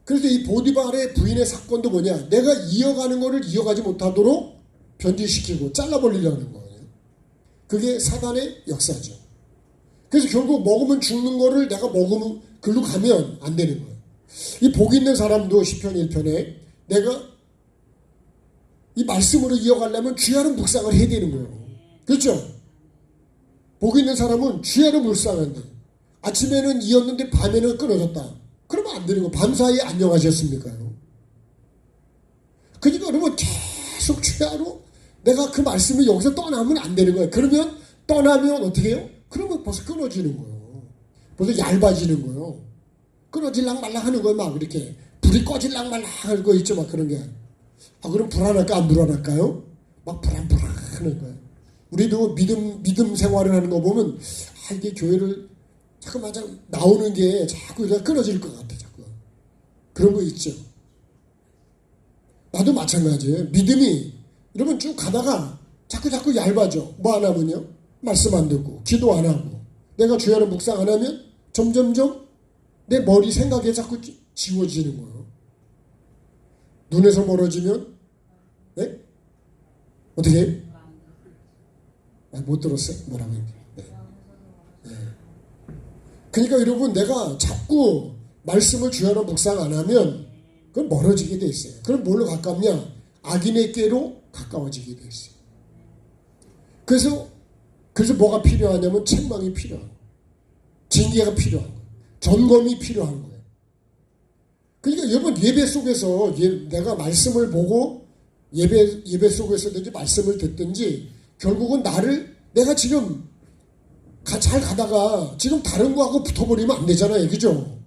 S1: 그래서 이 보디발의 부인의 사건도 뭐냐? 내가 이어가는 거를 이어가지 못하도록 변질시키고 잘라버리려는 거예요. 그게 사단의 역사죠. 그래서 결국 먹으면 죽는 거를 내가 먹으면 글로 가면 안 되는 거예요. 이 복 있는 사람도 시편 1편에 내가 이 말씀으로 이어가려면 주야로 묵상을 해야 되는 거예요. 그렇죠? 복 있는 사람은 주야로 묵상한다. 아침에는 이었는데 밤에는 끊어졌다. 그러면 안 되는 거예요. 밤사이에 안녕하셨습니까요? 그러니까 여러분 계속 주야로 내가 그 말씀을 여기서 떠나면 안 되는 거예요. 그러면 떠나면 어떻게 해요? 그러면 벌써 끊어지는 거예요. 벌써 얇아지는 거예요. 끊어질랑 말랑 하는 거예요. 막 이렇게 불이 꺼질랑 말랑 하는 거 있죠. 막 그런 게. 그럼 불안할까 안 불안할까요? 막 불안하는 거예요. 우리도 믿음 생활을 하는 거 보면 이게 교회를 자꾸 나오는 게 자꾸 끊어질 것 같아. 자꾸 그런 거 있죠. 나도 마찬가지예요. 믿음이 여러분 쭉 가다가 자꾸 얇아져. 뭐 안 하면요? 말씀 안 듣고 기도 안 하고 내가 주야로 묵상 안 하면 점점점 내 머리 생각에 자꾸 지워지는 거예요. 눈에서 멀어지면 네? 어떻게 해요? 못 들었어요? 뭐라고 해요? 네. 네. 그러니까 여러분 내가 자꾸 말씀을 주야로 묵상 안 하면 그건 멀어지게 돼 있어요. 그럼 뭘로 가깝냐? 악인의 꾀로 가까워지게 돼 있어요. 그래서 뭐가 필요하냐면 책망이 필요하고 징계가 필요하고 점검이 필요한 거예요. 그러니까 여러분 예배 속에서 내가 말씀을 보고 예배 속에서든지 말씀을 듣든지 결국은 내가 지금 잘 가다가 지금 다른 거하고 붙어버리면 안 되잖아요. 그죠?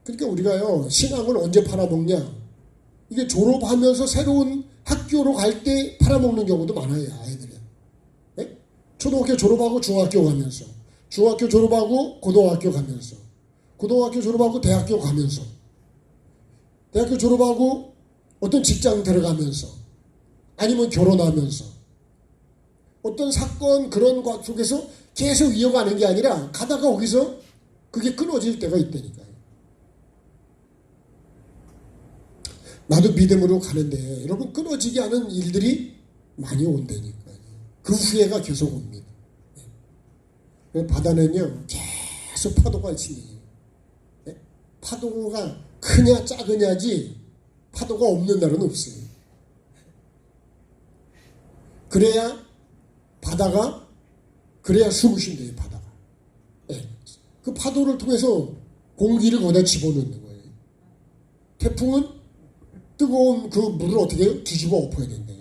S1: 그러니까 우리가요, 신앙을 언제 팔아먹냐? 이게 졸업하면서 새로운 학교로 갈 때 팔아먹는 경우도 많아요, 아이들이. 네? 초등학교 졸업하고 중학교 가면서, 중학교 졸업하고 고등학교 가면서, 고등학교 졸업하고 대학교 가면서, 대학교 졸업하고 어떤 직장 들어가면서, 아니면 결혼하면서, 어떤 사건 그런 것 속에서 계속 이어가는 게 아니라 가다가 거기서 그게 끊어질 때가 있다니까요. 나도 믿음으로 가는데 여러분 끊어지지 않은 일들이 많이 온다니까요. 그 후회가 계속 옵니다. 바다는요 계속 파도가 있으니 파도가 크냐 작으냐지 파도가 없는 날은 없어요. 그래야 숨을 쉰대요. 바다가. 그 파도를 통해서 공기를 거기다 집어넣는 거예요. 태풍은 뜨거운 그 물을 어떻게 해요? 뒤집어 엎어야 된다.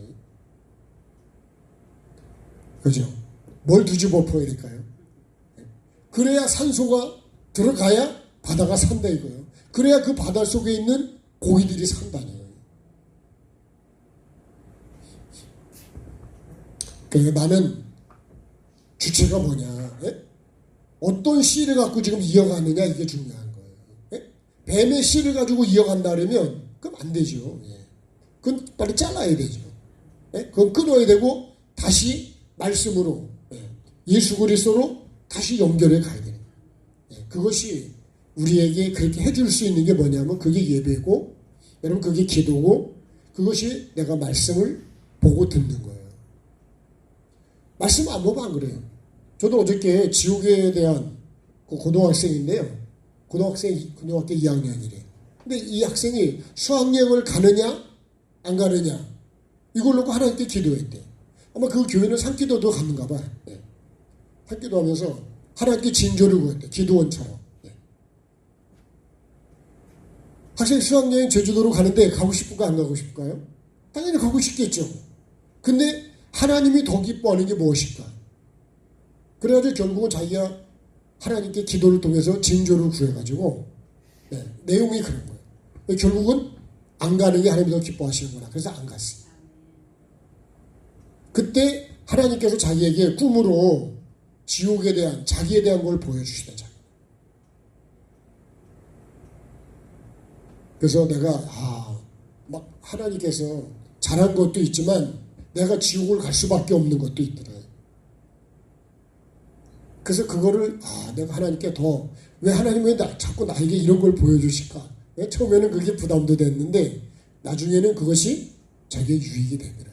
S1: 그죠? 뭘 뒤집어 엎어야 될까요? 그래야 산소가 들어가야 바다가 산다 이거예요. 그래야 그 바다 속에 있는 고기들이 산다니요. 그러니까 나는 주체가 뭐냐? 어떤 씨를 갖고 지금 이어가느냐 이게 중요한 거예요. 뱀의 씨를 가지고 이어간다 그러면 그럼 안 되죠. 그건 빨리 잘라야 되죠. 그건 끊어야 되고 다시 말씀으로 예수 그리스도로 다시 연결해 가야 되는 거예요. 그것이 우리에게 그렇게 해줄 수 있는 게 뭐냐면 그게 예배고 여러분 그게 기도고 그것이 내가 말씀을 보고 듣는 거예요. 말씀 안 보면 안 그래요. 저도 어저께 지옥에 대한 그 고등학생인데요. 고등학교 2학년이래. 근데 이 학생이 수학여행을 가느냐 안 가느냐 이걸 놓고 하나님께 기도했대. 아마 그 교회는 산기도도 갔는가 봐. 산기도 하면서 하나님께 진조를 구했대. 기도원처럼. 학생이 수학여행 제주도로 가는데 가고 싶을까 안 가고 싶을까요? 당연히 가고 싶겠죠. 근데 하나님이 더 기뻐하는 게 무엇일까? 그래가지고 결국은 자기가 하나님께 기도를 통해서 징조를 구해가지고 내용이 그런 거예요. 결국은 안 가는 게 하나님이 더 기뻐하시는구나. 그래서 안 갔어요. 그때 하나님께서 자기에게 꿈으로 지옥에 대한 자기에 대한 걸 보여주시다. 그래서 내가 막 하나님께서 잘한 것도 있지만 내가 지옥을 갈 수밖에 없는 것도 있더라. 그래서 그거를 내가 하나님께 왜 하나님 왜 자꾸 나에게 이런 걸 보여주실까? 처음에는 그게 부담도 됐는데 나중에는 그것이 자기의 유익이 되더라.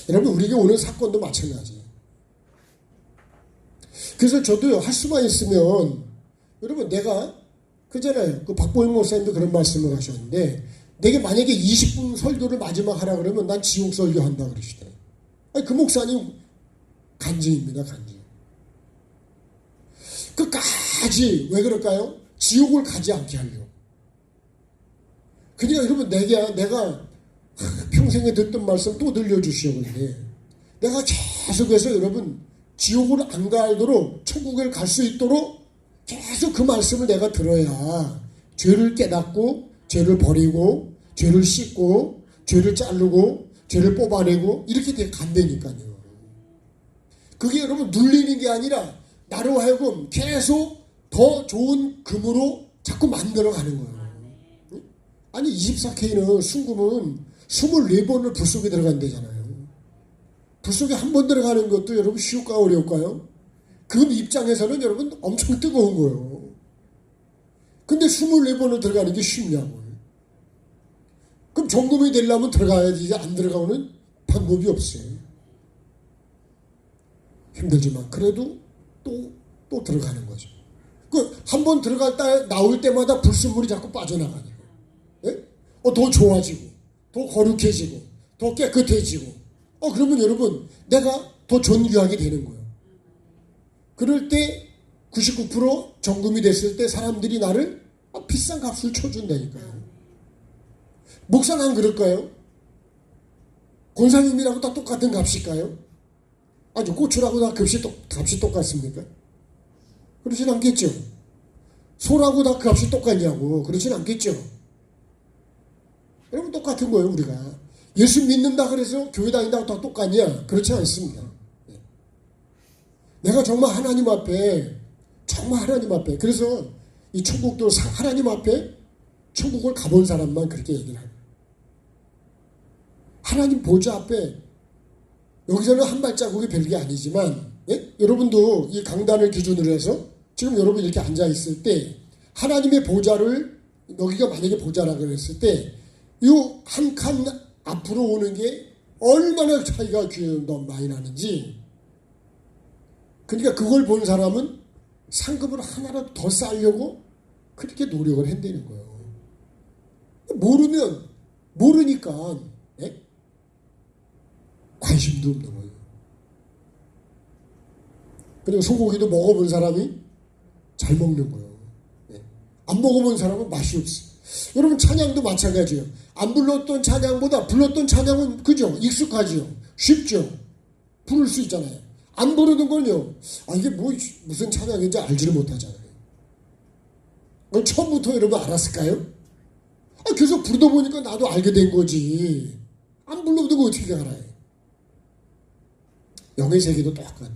S1: 여러분 우리에게 오는 사건도 마찬가지예요. 그래서 저도요 할 수만 있으면 여러분 내가 그잖아요. 그 박보영 목사님도 그런 말씀을 하셨는데 내게 만약에 20분 설교를 마지막 하라 그러면 난 지옥 설교한다 그러시더라고요. 그 목사님 간증입니다. 간증. 끝까지 왜 그럴까요? 지옥을 가지 않게 하려고. 그러니까 여러분 내가 평생에 듣던 말씀 또 들려주시오는데 내가 계속해서 여러분 지옥을 안 가도록 천국에 갈 수 있도록 계속 그 말씀을 내가 들어야 죄를 깨닫고 죄를 버리고 죄를 씻고 죄를 자르고 죄를 뽑아내고 이렇게 간다니까요. 그게 여러분 눌리는 게 아니라 나로 하여금 계속 더 좋은 금으로 자꾸 만들어가는 거예요. 아니 24K는 순금은 24번을 불 속에 들어간다잖아요. 불 속에 한 번 들어가는 것도 여러분 쉬울까요 어려울까요? 금 입장에서는 여러분 엄청 뜨거운 거예요. 근데 24번을 들어가는 게 쉽냐고요. 그럼 정금이 되려면 들어가야지 안 들어가면 방법이 없어요. 힘들지만 그래도 또 들어가는 거죠. 그 한 번 들어갈 때 나올 때마다 불순물이 자꾸 빠져나가니까. 더 좋아지고 더 거룩해지고 더 깨끗해지고 그러면 여러분 내가 더 존귀하게 되는 거예요. 그럴 때 99% 정금이 됐을 때 사람들이 나를 비싼 값을 쳐준다니까요. 목사는 안 그럴까요? 권사님이라고 다 똑같은 값일까요? 아주 고추라고 다 값이 똑같습니까? 그러진 않겠죠. 소라고 다 값이 똑같냐고. 그러진 않겠죠. 여러분 똑같은 거예요. 우리가 예수 믿는다 그래서 교회 다닌다고 다 똑같냐? 그렇지 않습니다. 내가 정말 하나님 앞에 그래서 이 천국도 하나님 앞에 천국을 가본 사람만 그렇게 얘기를 합니다. 하나님 보좌 앞에 여기서는 한 발자국이 별게 아니지만 여러분도 이 강단을 기준으로 해서 지금 여러분 이렇게 앉아 있을 때 하나님의 보좌를 여기가 만약에 보좌라 그랬을 때 이 한 칸 앞으로 오는 게 얼마나 차이가 너무 많이 나는지. 그러니까 그걸 본 사람은 상급을 하나라도 더 쌓으려고 그렇게 노력을 한다는 거예요. 모르니까 관심도 없는 거예요. 그리고 소고기도 먹어본 사람이 잘 먹는 거예요. 안 먹어본 사람은 맛이 없어요. 여러분 찬양도 마찬가지예요. 안 불렀던 찬양보다 불렀던 찬양은 그죠? 익숙하죠? 쉽죠? 부를 수 있잖아요. 안 부르는 건요. 이게 무슨 찬양인지 알지를 못하잖아요. 그럼 처음부터 여러분 알았을까요? 계속 부르다 보니까 나도 알게 된 거지. 안 불러도 어떻게 알아요? 영의 세계도 똑같은.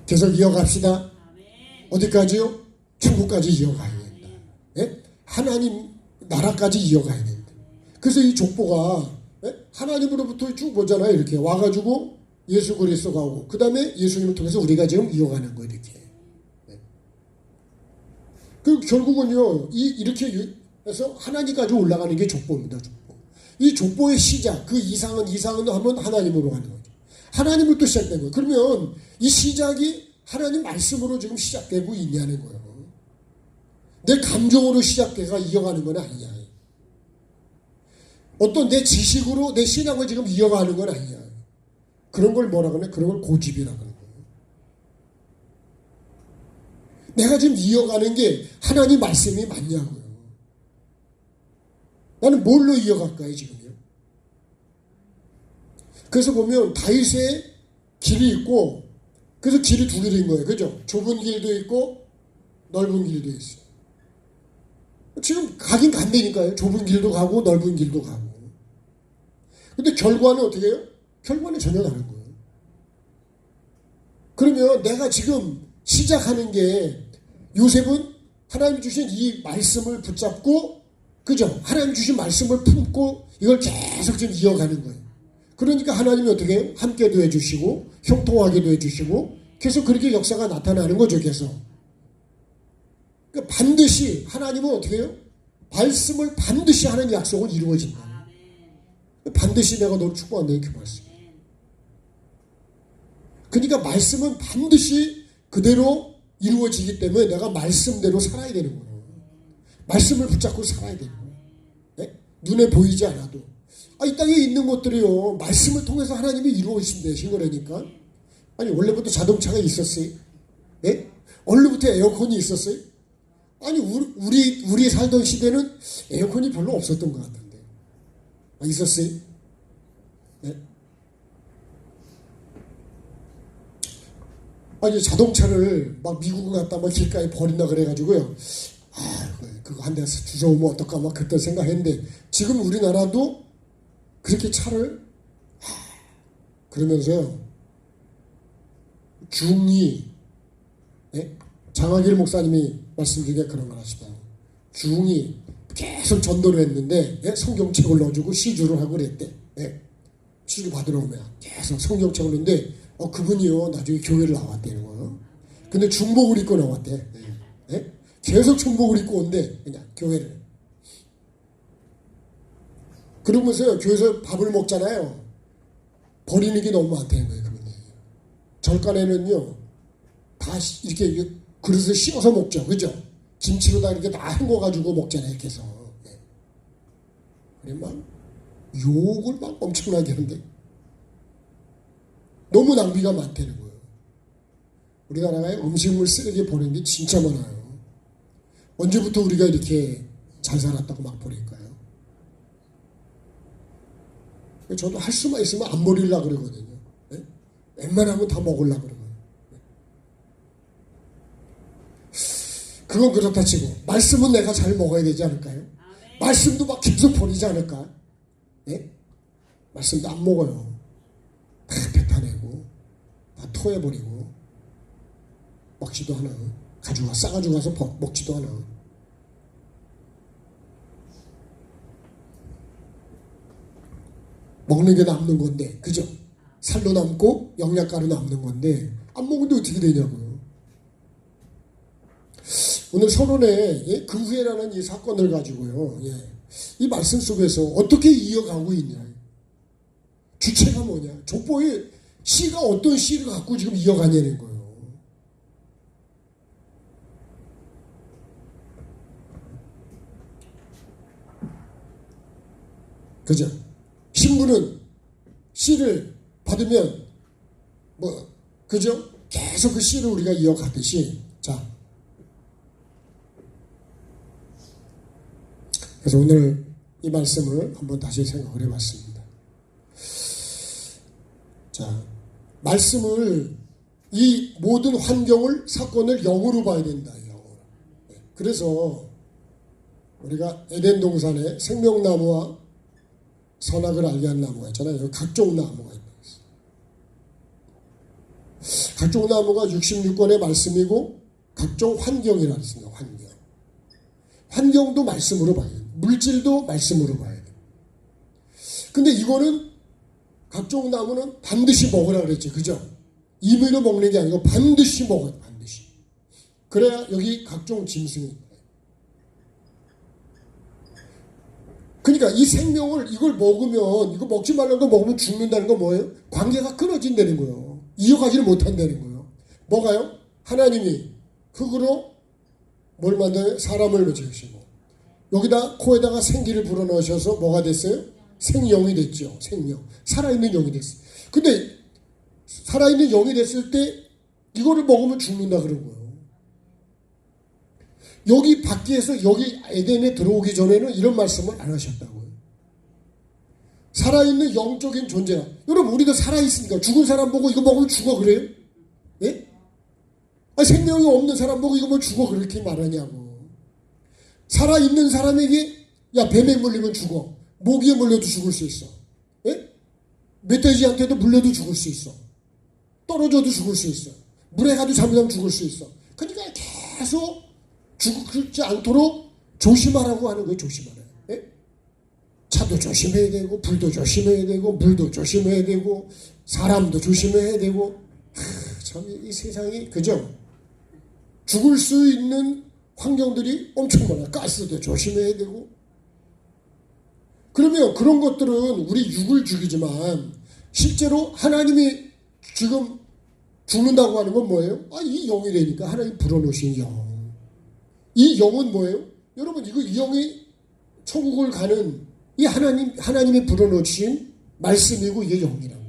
S1: 계속 이어갑시다. 어디까지요? 천국까지 이어가야 된다. 하나님 나라까지 이어가야 된다. 그래서 이 족보가 하나님으로부터 쭉 보잖아요. 이렇게 와가지고 예수 그리스도가 오고 그 다음에 예수님을 통해서 우리가 지금 이어가는 거예요. 이렇게. 그 결국은요. 이렇게 해서 하나님까지 올라가는 게 족보입니다. 족보. 이 족보의 시작, 그 이상은 하면 하나님으로 가는 거죠. 하나님으로부터 시작된 거예요. 그러면 이 시작이 하나님 말씀으로 지금 시작되고 있냐는 거예요. 내 감정으로 시작돼가 이어가는 건 아니야. 어떤 내 지식으로 내 신앙을 지금 이어가는 건 아니야. 그런 걸 뭐라 그러냐? 그런 걸 고집이라고 하는 거예요. 내가 지금 이어가는 게 하나님 말씀이 맞냐고요. 나는 뭘로 이어갈까요 지금요? 그래서 보면 다윗의 길이 있고 그래서 길이 두 길인 거예요. 그죠? 좁은 길도 있고 넓은 길도 있어요. 지금 가긴 간다니까요. 좁은 길도 가고 넓은 길도 가고. 근데 결과는 어떻게 해요? 결과는 전혀 다른 거예요. 그러면 내가 지금 시작하는 게 요셉은 하나님 주신 이 말씀을 붙잡고 그죠? 하나님 주신 말씀을 품고 이걸 계속 지금 이어가는 거예요. 그러니까 하나님이 어떻게 해요? 함께도 해주시고 형통하게도 해주시고 계속 그렇게 역사가 나타나는 거죠. 계속. 그러니까 반드시 하나님은 어떻게 해요? 말씀을 반드시 하는 약속은 이루어진다. 반드시 내가 너를 축복한다 이렇게 말씀. 그러니까 말씀은 반드시 그대로 이루어지기 때문에 내가 말씀대로 살아야 되는 거예요. 말씀을 붙잡고 살아야 되는 거예요. 네? 눈에 보이지 않아도. 이 땅에 있는 것들이요. 말씀을 통해서 하나님이 이루어지신 거라니까. 아니 원래부터 자동차가 있었어요? 네? 원래부터 에어컨이 있었어요? 아니 우리 살던 시대는 에어컨이 별로 없었던 것 같은데. 있었어요? 네? 아니 자동차를 막 미국 갔다 막 길가에 버린다 그래가지고요. 그거 한 대서 주워오면 어떨까 막 그때 생각했는데 지금 우리나라도 그렇게 차를 그러면서요. 중이 장하길 목사님이 말씀 중에 그런 걸 하시더라고요. 중이 계속 전도를 했는데 성경책을 넣어주고 시주를 하고 그랬대. 시주 받으러 오면 계속 성경책을 넣는데 그분이요 나중에 교회를 나왔대는 거예요. 근데 중복을 입고 나왔대. 계속 중복을 입고 온대 그냥 교회를. 그러면서 교회에서 밥을 먹잖아요. 버리는 게 너무 많다는 거예요. 그분이. 절간에는요 다 이렇게 그릇을 씌워서 먹죠. 그죠? 김치로 다 이렇게 다 헹궈가지고 먹잖아요. 이렇게 해서. 그래 막 욕을 막 엄청나게 하는데 너무 낭비가 많다는 거예요. 우리나라에 음식물 쓰레기 버리는 게 진짜 많아요. 언제부터 우리가 이렇게 잘 살았다고 막 버릴까요? 저도 할 수만 있으면 안 버리려고 그러거든요. 네? 웬만하면 다 먹으려고 그러거든요. 그건 그렇다 치고 말씀은 내가 잘 먹어야 되지 않을까요? 말씀도 막 계속 버리지 않을까? 네? 말씀도 안 먹어요. 다 뱉어내고 다 토해버리고 먹지도 않아. 싸가지고 가서 먹지도 않아. 먹는 게 남는 건데, 그죠? 살로 남고 영양가로 남는 건데 안 먹는데 어떻게 되냐고요. 오늘 서론에 그 후에라는 이 사건을 가지고요, 이 말씀 속에서 어떻게 이어가고 있냐, 주체가 뭐냐, 족보의 씨가 어떤 씨를 갖고 지금 이어가냐는 거예요. 그죠? 신부는 씨를 받으면 그죠? 계속 그 씨를 우리가 이어가듯이, 자, 그래서 오늘 이 말씀을 한번 다시 생각을 해봤습니다. 자, 말씀을, 이 모든 환경을, 사건을 영으로 봐야 된다. 영으로. 그래서 우리가 에덴 동산에 생명나무와 선악을 알게 한 나무가 있잖아요. 각종 나무가 있다. 각종 나무가 66권의 말씀이고 각종 환경이라 했습니다. 환경도 말씀으로 봐야 돼요. 물질도 말씀으로 봐야 돼요. 근데 이거는 각종 나무는 반드시 먹으라 그랬죠. 그죠? 임의로 먹는 게 아니고 반드시 먹어요. 반드시. 그래야 여기 각종 짐승이. 그러니까 이 생명을, 이걸 먹으면, 이거 먹지 말라는 거 먹으면 죽는다는 건 뭐예요? 관계가 끊어진다는 거예요. 이어가지를 못한다는 거예요. 뭐가요? 하나님이 흙으로 뭘 만들어요? 사람을 지으시고 여기다 코에다가 생기를 불어넣으셔서 뭐가 됐어요? 생영이 됐죠. 생영. 살아있는 영이 됐어요. 근데 살아있는 영이 됐을 때 이거를 먹으면 죽는다 그런 거예요. 여기 밖에서 여기 에덴에 들어오기 전에는 이런 말씀을 안 하셨다고요. 살아있는 영적인 존재가, 여러분 우리도 살아있으니까 죽은 사람 보고 이거 먹으면 죽어 그래요? 예? 생명이 없는 사람 보고 이거 뭐 죽어 그렇게 말하냐고. 살아있는 사람에게 야 뱀에 물리면 죽어, 모기에 물려도 죽을 수 있어, 예? 멧돼지한테도 물려도 죽을 수 있어, 떨어져도 죽을 수 있어, 물에 가도 잠자면 죽을 수 있어. 그러니까 계속 죽지 않도록 조심하라고 하는 거예요. 조심하라. 예? 차도 조심해야 되고 불도 조심해야 되고 물도 조심해야 되고 사람도 조심해야 되고, 참 이 세상이, 그죠? 죽을 수 있는 환경들이 엄청 많아. 가스도 조심해야 되고. 그러면 그런 것들은 우리 육을 죽이지만 실제로 하나님이 지금 죽는다고 하는 건 뭐예요? 이 영이 되니까 하나님 불어넣으신 영. 이 영은 뭐예요? 여러분 이거 이 영이 천국을 가는 이 하나님이 불어넣으신 말씀이고 이게 영이라고.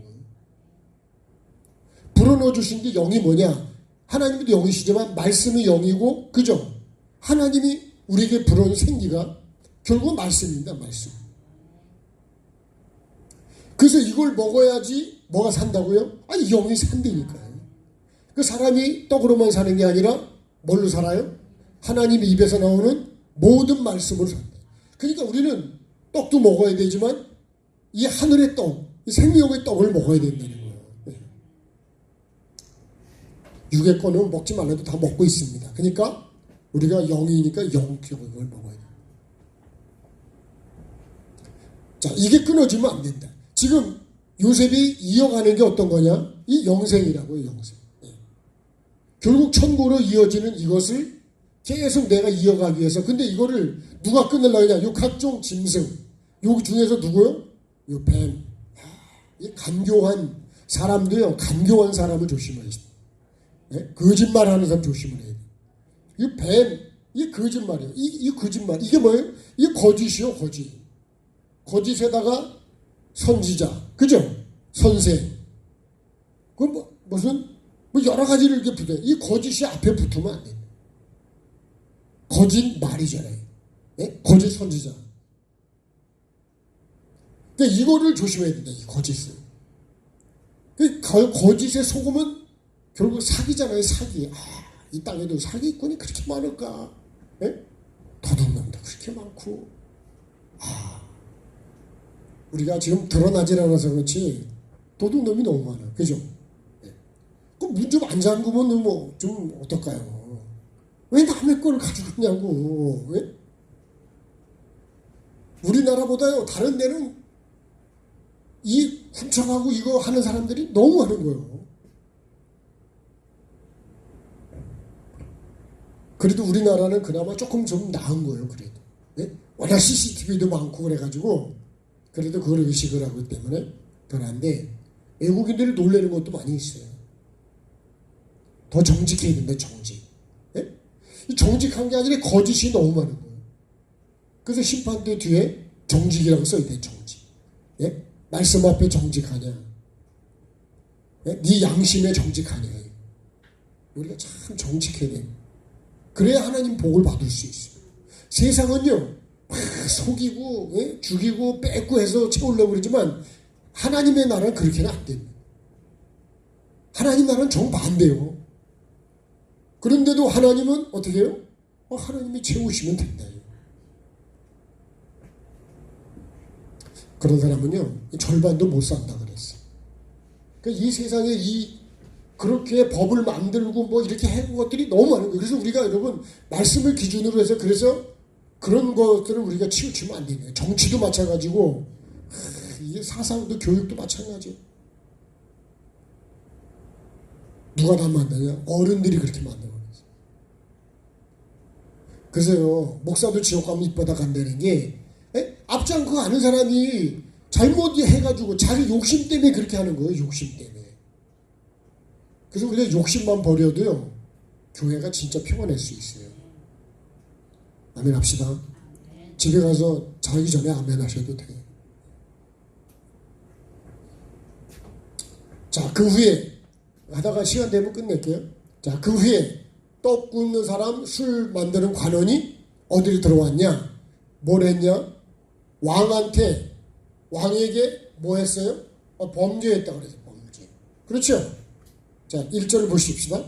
S1: 불어넣어주신 게 영이 뭐냐? 하나님도 영이시지만 말씀이 영이고, 그죠? 하나님이 우리에게 불어넣은 생기가 결국 말씀입니다. 말씀. 그래서 이걸 먹어야지 뭐가 산다고요? 이 영이 산다니까요. 그 사람이 떡으로만 사는 게 아니라 뭘로 살아요? 하나님 입에서 나오는 모든 말씀으로 산다. 그러니까 우리는 떡도 먹어야 되지만 이 하늘의 떡, 이 생명의 떡을 먹어야 된다는 거예요. 육의 거는 먹지 말라도 다 먹고 있습니다. 그러니까 우리가 영이니까 영격을 먹어야 돼요. 자, 이게 끊어지면 안 된다. 지금 요셉이 이어가는 게 어떤 거냐? 이 영생이라고요. 영생. 결국 천국으로 이어지는 이것을 계속 내가 이어가기 위해서. 근데 이거를 누가 끊으려고 하냐? 요 각종 짐승. 여기 중에서 누구요? 요 뱀. 이 간교한 사람도요. 간교한 사람을 조심해야 돼. 거짓말하는 사람 조심을 해야 돼. 이 뱀, 이 거짓말이에요. 이 거짓말. 이게 뭐예요? 이게 거짓이요. 거짓. 거짓에다가 선지자. 그죠? 선생. 그 무슨 여러 가지를 이렇게 붙여요. 이 거짓이 앞에 붙으면 안 돼요. 거짓말이잖아요. 예? 거짓 선지자. 그러니까 이거를 조심해야 된다. 이 거짓을. 그 거짓에 속으면 결국 사기잖아요. 사기. 이 땅에도 사기꾼이 그렇게 많을까? 예? 도둑놈도 그렇게 많고. 우리가 지금 드러나질 않아서 그렇지 도둑놈이 너무 많아. 그죠? 예. 그 문 좀 안 잠그면 뭐 좀 어떨까요? 왜 남의 거를 가지고 있냐고. 왜? 우리나라보다요 다른 데는 이 훔쳐가고 이거 하는 사람들이 너무 많은 거예요. 그래도 우리나라는 그나마 조금 좀 나은 거예요. 그래도 예? 워낙 CCTV도 많고 그래가지고 그래도 그걸 의식을 하기 때문에 더 나은데 외국인들을 놀래는 것도 많이 있어요. 더 정직해야 된다. 정직. 예? 이 정직한 게 아니라 거짓이 너무 많은 거예요. 그래서 심판대 뒤에 정직이라고 써있대. 정직. 예? 말씀 앞에 정직하냐. 예? 네 양심에 정직하냐. 우리가 참 정직해야 돼. 그래야 하나님 복을 받을 수 있어요. 세상은요 막 속이고 예? 죽이고 뺏고 해서 채우려고 그러지만 하나님의 나라는 그렇게는 안 됩니다. 하나님 나라는 정반대요. 그런데도 하나님은 어떻게 해요? 하나님이 채우시면 된다. 그런 사람은요 절반도 못 산다 그랬어요. 그러니까 이 세상에 그렇게 법을 만들고 뭐 이렇게 해온 것들이 너무 많은 거예요. 그래서 우리가 여러분 말씀을 기준으로 해서 그래서 그런 것들을 우리가 치우치면 안 되네요. 정치도 마찬가지고 이게 사상도 교육도 마찬가지예요. 누가 다 만드냐? 어른들이 그렇게 만들어요. 그래서요 목사도 지옥 가면 이쁘다 간다는 게 앞장그 아는 사람이 잘못 해가지고 자기 욕심 때문에 그렇게 하는 거예요. 욕심 때문에. 그래서 우리가 욕심만 버려도요 교회가 진짜 평안할 수 있어요. 아멘 합시다. 집에 가서 자기 전에 아멘 하셔도 돼요. 자, 그 후에 하다가 시간 되면 끝낼게요. 자, 그 후에 떡 굽는 사람, 술 만드는 관원이 어디로 들어왔냐? 뭘 했냐? 왕에게 뭐 했어요? 범죄했다 그래서 범죄. 그렇죠? 자, 1절을 보십시다.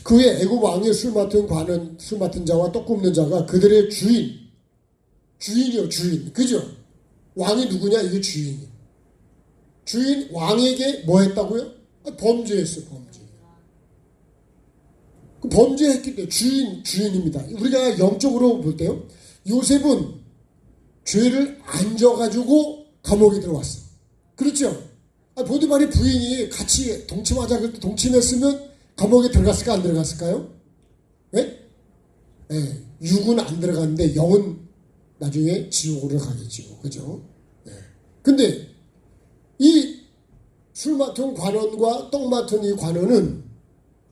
S1: 그 후에 애굽 왕의 술 맡은 자와 떡 굽는 자가 그들의 주인이요, 주인. 그죠? 왕이 누구냐? 이게 주인이요. 주인 왕에게 뭐 했다고요? 범죄했어, 범죄. 그 범죄했기 때문에 주인입니다. 우리가 영적으로 볼 때요. 요셉은 죄를 안 져가지고 감옥에 들어왔어. 그렇죠? 보디발의 부인이 같이 동침하자 그럴 때 동침했으면 감옥에 들어갔을까 안 들어갔을까요? 네? 네. 육은 안 들어갔는데 영은 나중에 지옥으로 가겠지요. 그죠? 네. 근데 이 술 맡은 관원과 떡 맡은 이 관원은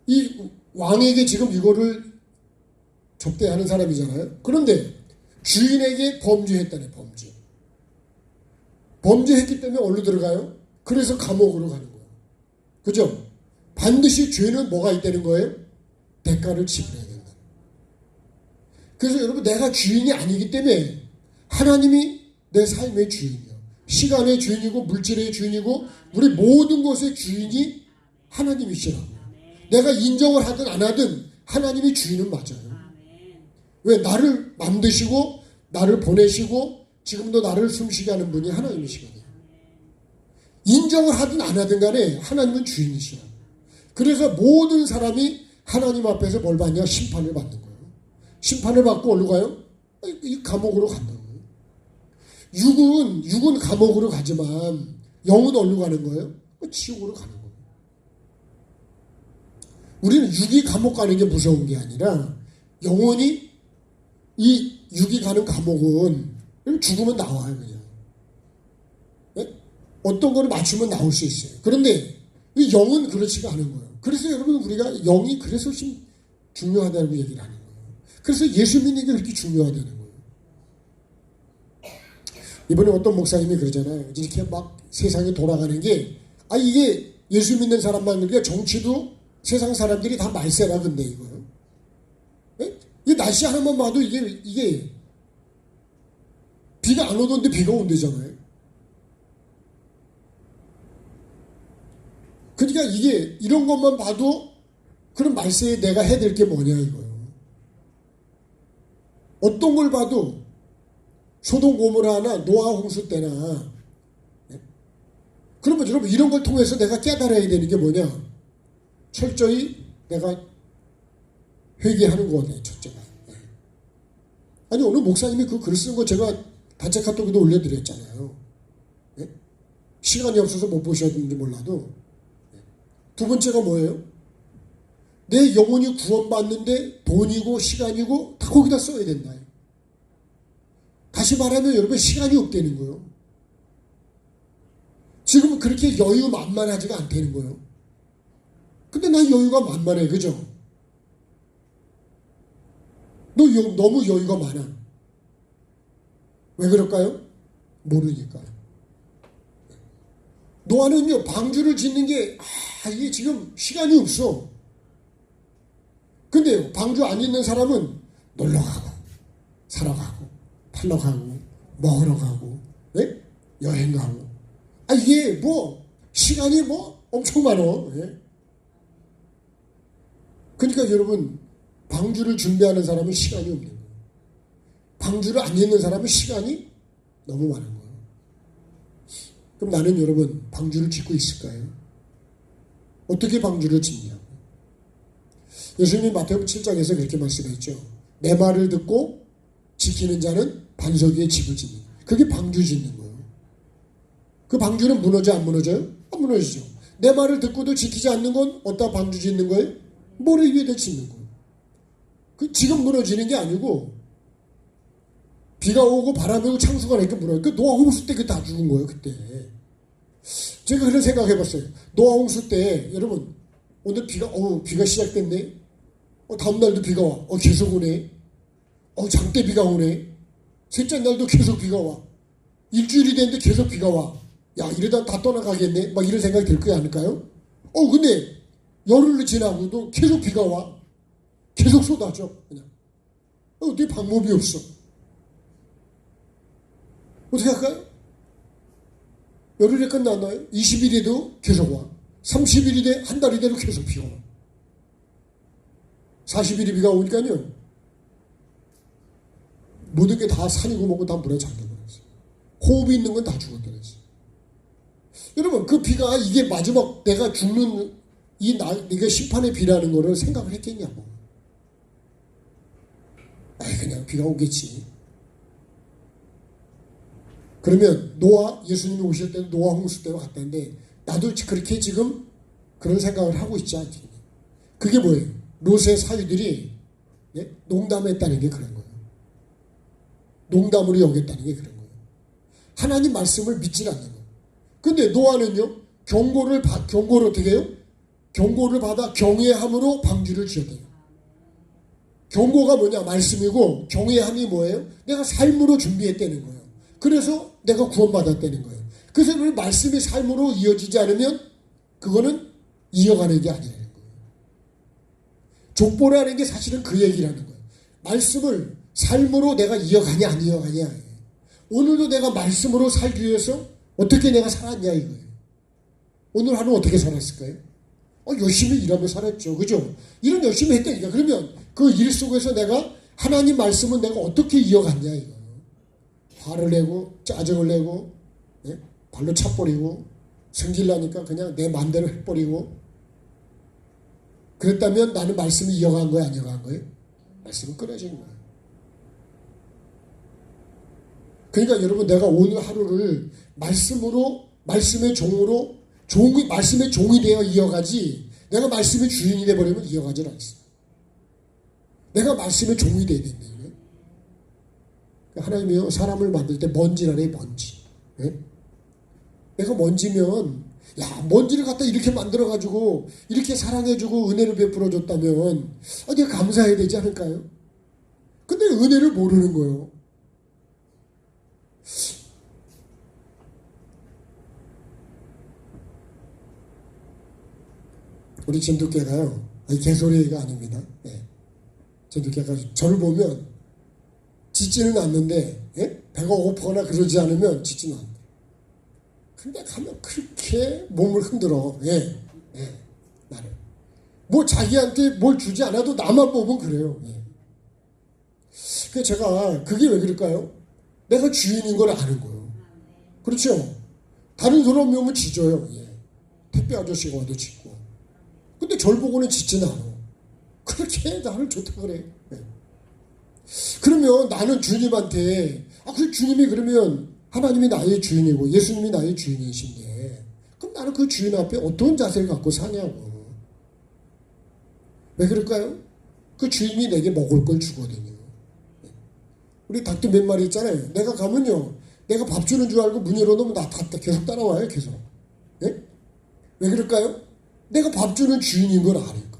S1: 이 왕에게 지금 이거를 접대하는 사람이잖아요. 그런데 주인에게 범죄했다네. 범죄했기 때문에 어디로 들어가요? 그래서 감옥으로 가는 거예요. 그죠? 반드시 죄는 뭐가 있다는 거예요? 대가를 지불해야 된다. 그래서 여러분 내가 주인이 아니기 때문에 하나님이 내 삶의 주인이요. 시간의 주인이고 물질의 주인이고 우리 모든 것의 주인이 하나님이시라고. 내가 인정을 하든 안 하든 하나님이 주인은 맞아요. 왜? 나를 만드시고 나를 보내시고 지금도 나를 숨쉬게 하는 분이 하나님이시거든요. 인정을 하든 안 하든 간에 하나님은 주인이시라고. 그래서 모든 사람이 하나님 앞에서 뭘 받냐? 심판을 받는 거예요. 심판을 받고 어디로 가요? 이 감옥으로 간다고요. 육은 감옥으로 가지만 영은 어디로 가는 거예요? 지옥으로 가는 거예요. 우리는 육이 감옥 가는 게 무서운 게 아니라 영원히 이 육이 가는 감옥은 죽으면 나와요. 그냥. 네? 어떤 거를 맞추면 나올 수 있어요. 그런데 이 영은 그렇지가 않은 거예요. 그래서 여러분 우리가 영이 그래서 중요하다고 얘기를 하는 거예요. 그래서 예수 믿는 게 그렇게 중요하다는 거예요. 이번에 어떤 목사님이 그러잖아요. 이렇게 막 세상에 돌아가는 게 이게 예수 믿는 사람만 그러니까 정치도 세상 사람들이 다 말세라 근데 이거요. 네? 이 날씨 하나만 봐도 이게 비가 안 오던데 비가 온대잖아요. 그러니까 이게 이런 것만 봐도 그럼 말세에 내가 해야 될 게 뭐냐 이거예요. 어떤 걸 봐도 소돔 고모라나 노아 홍수 때나 그러면 여러분 이런 걸 통해서 내가 깨달아야 되는 게 뭐냐? 철저히 내가 회개하는 거네, 첫째가. 아니 오늘 목사님이 그 글 쓴 거 제가 단체 카톡에도 올려드렸잖아요. 시간이 없어서 못 보셨는지 몰라도. 두 번째가 뭐예요? 내 영혼이 구원받는데 돈이고 시간이고 다 거기다 써야 된다. 다시 말하면 여러분 시간이 없다는 거예요. 지금은 그렇게 여유 만만하지가 않다는 거예요. 근데 난 여유가 만만해, 그죠? 너 너무 여유가 많아. 왜 그럴까요? 모르니까요. 노아는요, 방주를 짓는 게, 이게 지금 시간이 없어. 근데요, 방주 안 있는 사람은 놀러 가고, 사러 가고, 팔러 가고, 먹으러 가고, 네? 여행 가고. 이게 뭐, 시간이 뭐 엄청 많어. 네? 그러니까 여러분, 방주를 준비하는 사람은 시간이 없는 거예요. 방주를 안 있는 사람은 시간이 너무 많은 거예요. 그럼 나는 여러분, 방주를 짓고 있을까요? 어떻게 방주를 짓냐? 예수님이 마태복음 7장에서 그렇게 말씀했죠. 내 말을 듣고 지키는 자는 반석 위에 집을 짓는 거예요. 그게 방주 짓는 거예요. 그 방주는 무너져 안 무너져요? 안 무너지죠. 내 말을 듣고도 지키지 않는 건 어디다 방주 짓는 거예요? 모래 위에다 짓는 거예요. 그 지금 무너지는 게 아니고 비가 오고 바람이 오고 창수가 나니까 무너져. 그 노아 홍수 때 그 다 죽은 거예요. 그때. 제가 그런 생각 해봤어요. 노아 홍수 때 여러분 오늘 비가 시작됐네. 다음 날도 비가 와. 계속 오네. 장대 비가 오네. 셋째 날도 계속 비가 와. 일주일이 됐는데 계속 비가 와. 야, 이러다 다 떠나가겠네. 막 이런 생각이 들 거 아닐까요? 근데 열흘 지나고도 계속 비가 와. 계속 쏟아져. 그냥. 어떻게 방법이 없어. 어떻게 할까요? 열흘에 끝나나요? 20일에도 계속 와. 30일이 돼, 한 달이 돼도 계속 비가 와. 40일이 비가 오니까요. 모든 게 다 산이고 뭐고 다 물에 잠겨버렸어요. 호흡이 있는 건 다 죽어버렸어요. 여러분, 그 비가 이게 마지막 내가 죽는 이게 심판의 비라는 거를 생각을 했겠냐고. 그냥 비가 오겠지. 그러면 예수님이 오실 때는 노아 홍수 때와 같다는데 나도 그렇게 지금 그런 생각을 하고 있지 않겠니? 그게 뭐예요? 롯의 사위들이 농담했다는 게 그런 거예요. 농담으로 여겼다는 게 그런 거예요. 하나님 말씀을 믿질 않는 거예요. 근데 노아는요, 경고를 어떻게 해요? 경고를 받아 경외함으로 방주를 지었대요. 경고가 뭐냐? 말씀이고, 경외함이 뭐예요? 내가 삶으로 준비했다는 거예요. 그래서 내가 구원받았다는 거예요. 그래서 그 말씀이 삶으로 이어지지 않으면 그거는 이어가는 게 아니라는 거예요. 족보라는 게 사실은 그 얘기라는 거예요. 말씀을 삶으로 내가 이어가냐 안 이어가냐. 오늘도 내가 말씀으로 살기 위해서 어떻게 내가 살았냐 이거예요. 오늘 하루 어떻게 살았을까요? 열심히 일하며 살았죠. 그죠? 일은 열심히 했다니까. 그러면 그 일 속에서 내가 하나님 말씀은 내가 어떻게 이어갔냐 이거예요. 화를 내고 짜증을 내고 발로 차버리고 성질나니까 그냥 내 맘대로 해버리고 그랬다면 나는 말씀이 이어간 거야 안 이어간 거예요? 말씀은 끊어진 거예요. 그러니까 여러분 내가 오늘 하루를 말씀의 종으로 말씀의 종이 되어 이어가지 내가 말씀의 주인이 되어버리면 이어가질 않습니다. 내가 말씀의 종이 되어야 된다. 하나님이요 사람을 만들 때 먼지라네 먼지. 내가 먼지면 먼지를 갖다 이렇게 만들어가지고 이렇게 사랑해주고 은혜를 베풀어줬다면 내가 감사해야 되지 않을까요? 근데 은혜를 모르는 거예요. 우리 전도교회가요, 개소리가 아닙니다. 전도교회가 저를 보면 짖지는 않는데 배가 고프거나 그러지 않으면 짓지는 않는다. 근데 가면 그렇게 몸을 흔들어. 예, 나는. 뭐 자기한테 뭘 주지 않아도 나만 보면 그래요. 예. 그래서 제가 그게 왜 그럴까요? 내가 주인인 걸 아는 거예요. 그렇죠? 다른 사람이 오면 짖어요. 예. 택배 아저씨가 와도 짖고. 근데 절 보고는 짖지는 않아. 그렇게 나를 좋다 그래. 예. 그러면 나는 주님한테 그 주님이 그러면 하나님이 나의 주인이고 예수님이 나의 주인이신데 그럼 나는 그 주인 앞에 어떤 자세를 갖고 사냐고. 왜 그럴까요? 그 주인이 내게 먹을 걸 주거든요. 우리 닭도 몇 마리 있잖아요. 내가 가면요. 내가 밥 주는 줄 알고 문 열어놓으면 나 계속 따라와요. 계속. 예? 왜 그럴까요? 내가 밥 주는 주인인 걸 아니까.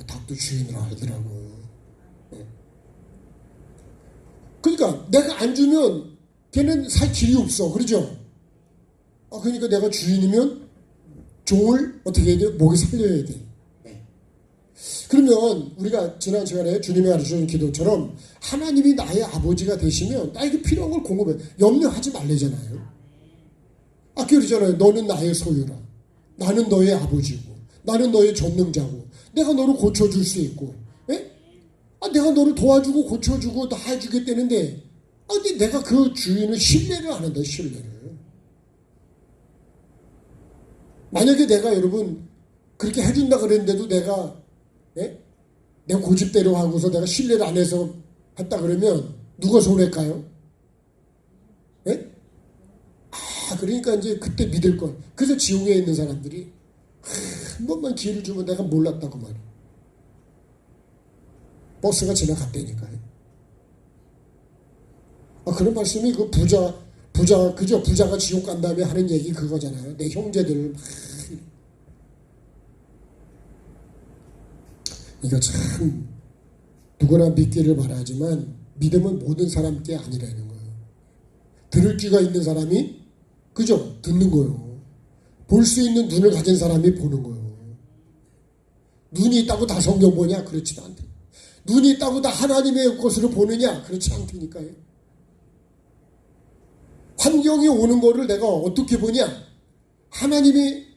S1: 닭도 주인을 알더라고. 예. 그러니까 내가 안 주면 걔는 살 길이 없어. 그러죠? 그러니까 내가 주인이면 종을 어떻게 해야 돼요? 목에 살려야 돼. 그러면 우리가 지난 시간에 주님이 가르쳐준 기도처럼 하나님이 나의 아버지가 되시면 나에게 필요한 걸 공급해. 염려하지 말래잖아요. 그러잖아요. 너는 나의 소유라. 나는 너의 아버지고 나는 너의 전능자고 내가 너를 고쳐줄 수 있고 내가 너를 도와주고 고쳐주고 다 해주겠다는데 근데 내가 그 주인을 신뢰를 안 한다. 신뢰를. 만약에 내가 여러분 그렇게 해준다 그랬는데도 내가 고집대로 하고서 내가 신뢰를 안 해서 했다 그러면 누가 손해일까요? 그러니까 이제 그때 믿을 걸. 그래서 지옥에 있는 사람들이 한 번만 기회를 주면 내가 몰랐다고 말이야. 버스가 지나갔다니까요. 그런 말씀이 그 부자가 지옥 간 다음에 하는 얘기 그거잖아요. 내 형제들을 막. 이거 참 누구나 믿기를 바라지만 믿음은 모든 사람께 아니라는 거예요. 들을 귀가 있는 사람이 그죠? 듣는 거예요. 볼 수 있는 눈을 가진 사람이 보는 거예요. 눈이 있다고 다 성경 보냐? 그렇지도 않대. 눈이 있다고 다 하나님의 것으로 보느냐? 그렇지 않다니까요. 환경이 오는 거를 내가 어떻게 보냐? 하나님의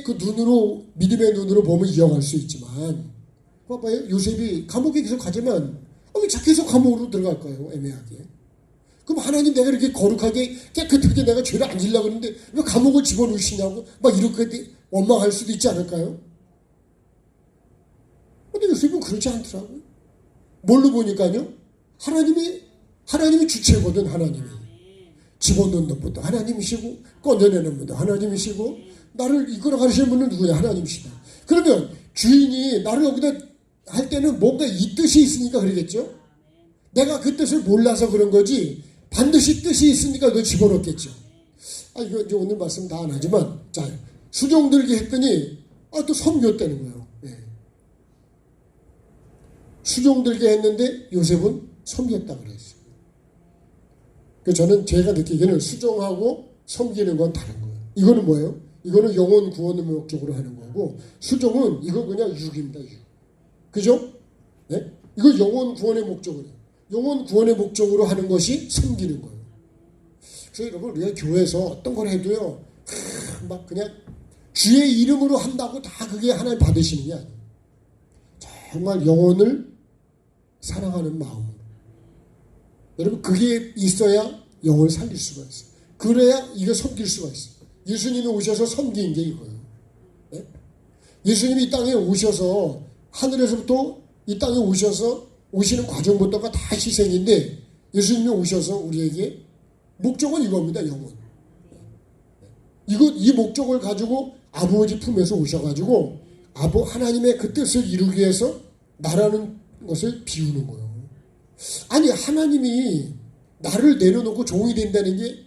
S1: 그 눈으로, 믿음의 눈으로 보면 이어갈 수 있지만, 봐봐요. 요셉이 감옥에 계속 가지만, 왜 계속 감옥으로 들어갈까요? 애매하게. 그럼 하나님 내가 이렇게 거룩하게 깨끗하게 내가 죄를 안 지려고 그러는데 왜 감옥을 집어넣으시냐고 막 이렇게 원망할 수도 있지 않을까요? 근데 요셉은 그렇지 않더라고요. 뭘로 보니까요? 하나님이 주체거든. 하나님이. 집어넣는 분도 하나님이시고 꺼내내는 분도 하나님이시고 나를 이끌어 가시는 분은 누구냐? 하나님이시다. 그러면 주인이 나를 여기다 할 때는 뭔가 이 뜻이 있으니까 그러겠죠? 내가 그 뜻을 몰라서 그런 거지 반드시 뜻이 있으니까 너 집어넣겠죠. 이거 이제 오늘 말씀 다 안 하지만 자 수종 들게 했더니 또 섬겼다는 거예요. 수종 들게 했는데 요셉은 섬겼다 그랬어요. 그래서 저는 제가 느끼기에는 수종하고 섬기는 건 다른 거예요. 이거는 뭐예요? 이거는 영혼 구원의 목적으로 하는 거고 수종은 이거 그냥 육입니다. 육. 그죠? 네? 이거 영혼 구원의 목적으로 해요. 영혼 구원의 목적으로 하는 것이 섬기는 거예요. 그래서 여러분 우리가 교회에서 어떤 걸 해도요 막 그냥 주의 이름으로 한다고 다 그게 하나님 받으시는 게 아니에요. 정말 영혼을 사랑하는 마음으로. 여러분 그게 있어야 영혼을 살릴 수가 있어요. 그래야 이거 섬길 수가 있어요. 예수님이 오셔서 섬긴 게 이거예요. 네? 예수님이 이 땅에 오셔서 하늘에서부터 이 땅에 오시는 과정부터가 다 희생인데 예수님이 오셔서 우리에게 목적은 이겁니다. 영혼. 이 목적을 가지고 아버지 품에서 오셔가지고 하나님의 그 뜻을 이루기 위해서 나라는 것을 비우는 거예요. 아니 하나님이 나를 내려놓고 종이 된다는 게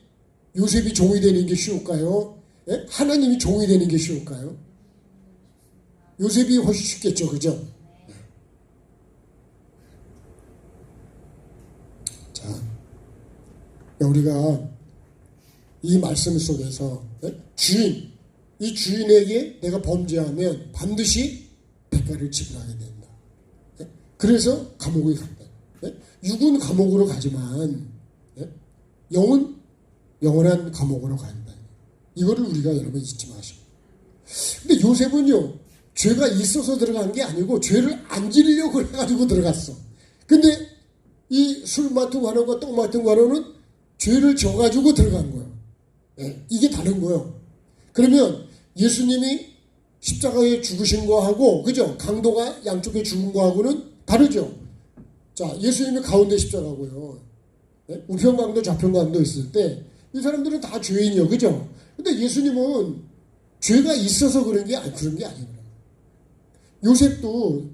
S1: 요셉이 종이 되는 게 쉬울까요? 예? 하나님이 종이 되는 게 쉬울까요? 요셉이 훨씬 쉽겠죠. 그죠? 자, 우리가 이 말씀 속에서 이 주인에게 내가 범죄하면 반드시 대가를 지불하게 된다. 그래서 감옥에 간다. 육은 감옥으로 가지만 영은 영원한 감옥으로 간다. 이거를 우리가 여러분 잊지 마시고. 근데 요셉은요, 죄가 있어서 들어간 게 아니고 죄를 안 지으려고 해가지고 들어갔어. 근데 이 술 맡은 관원과 떡 맡은 관원은 죄를 져가지고 들어간 거예요. 이게 다른 거예요. 그러면 예수님이 십자가에 죽으신 거하고, 그죠? 강도가 양쪽에 죽은 거하고는 다르죠. 자, 예수님이 가운데 십자가고요. 우편강도 좌편강도 있을 때 이 사람들은 다 죄인이요, 그죠? 근데 예수님은 죄가 있어서 그런 게 아니에요. 요셉도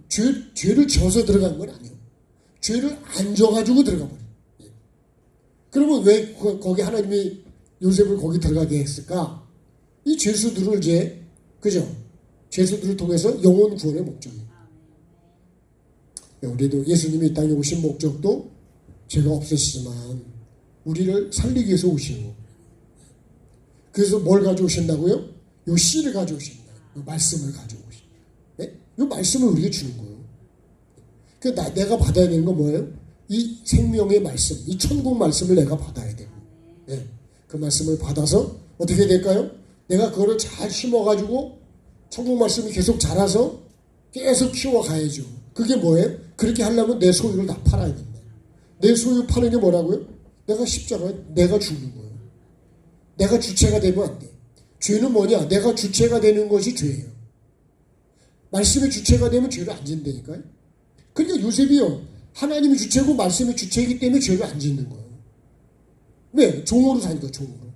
S1: 죄를 져서 들어간 건 아니에요. 죄를 안 져가지고 들어가 버려요. 그러면 왜 거기 하나님이 요셉을 거기 들어가게 했을까? 이 죄수들을 이제, 그죠? 죄수들을 통해서 영혼 구원의 목적이에요. 우리도 예수님이 이 땅에 오신 목적도 죄가 없으시지만 우리를 살리기 위해서 오신 거예요. 그래서 뭘 가져오신다고요? 요 씨를 가져오신다. 요 말씀을 가져오신다. 요 말씀을 우리에게 주는 거예요. 그러니까 내가 받아야 되는 건 뭐예요? 이 생명의 말씀, 이 천국 말씀을 내가 받아야 돼요. 그 말씀을 받아서 어떻게 될까요? 내가 그거를 잘 심어가지고 천국 말씀이 계속 자라서 계속 키워가야죠. 그게 뭐예요? 그렇게 하려면 내 소유를 다 팔아야 된다. 내 소유 파는 게 뭐라고요? 내가 십자가에 내가 죽는 거예요. 내가 주체가 되면 안 돼. 죄는 뭐냐? 내가 주체가 되는 것이 죄예요. 말씀의 주체가 되면 죄를 안 짓는다니까요. 그러니까 요셉이요, 하나님이 주체고 말씀이 주체이기 때문에 죄를 안 짓는 거예요. 왜? 종으로 사니까, 종으로.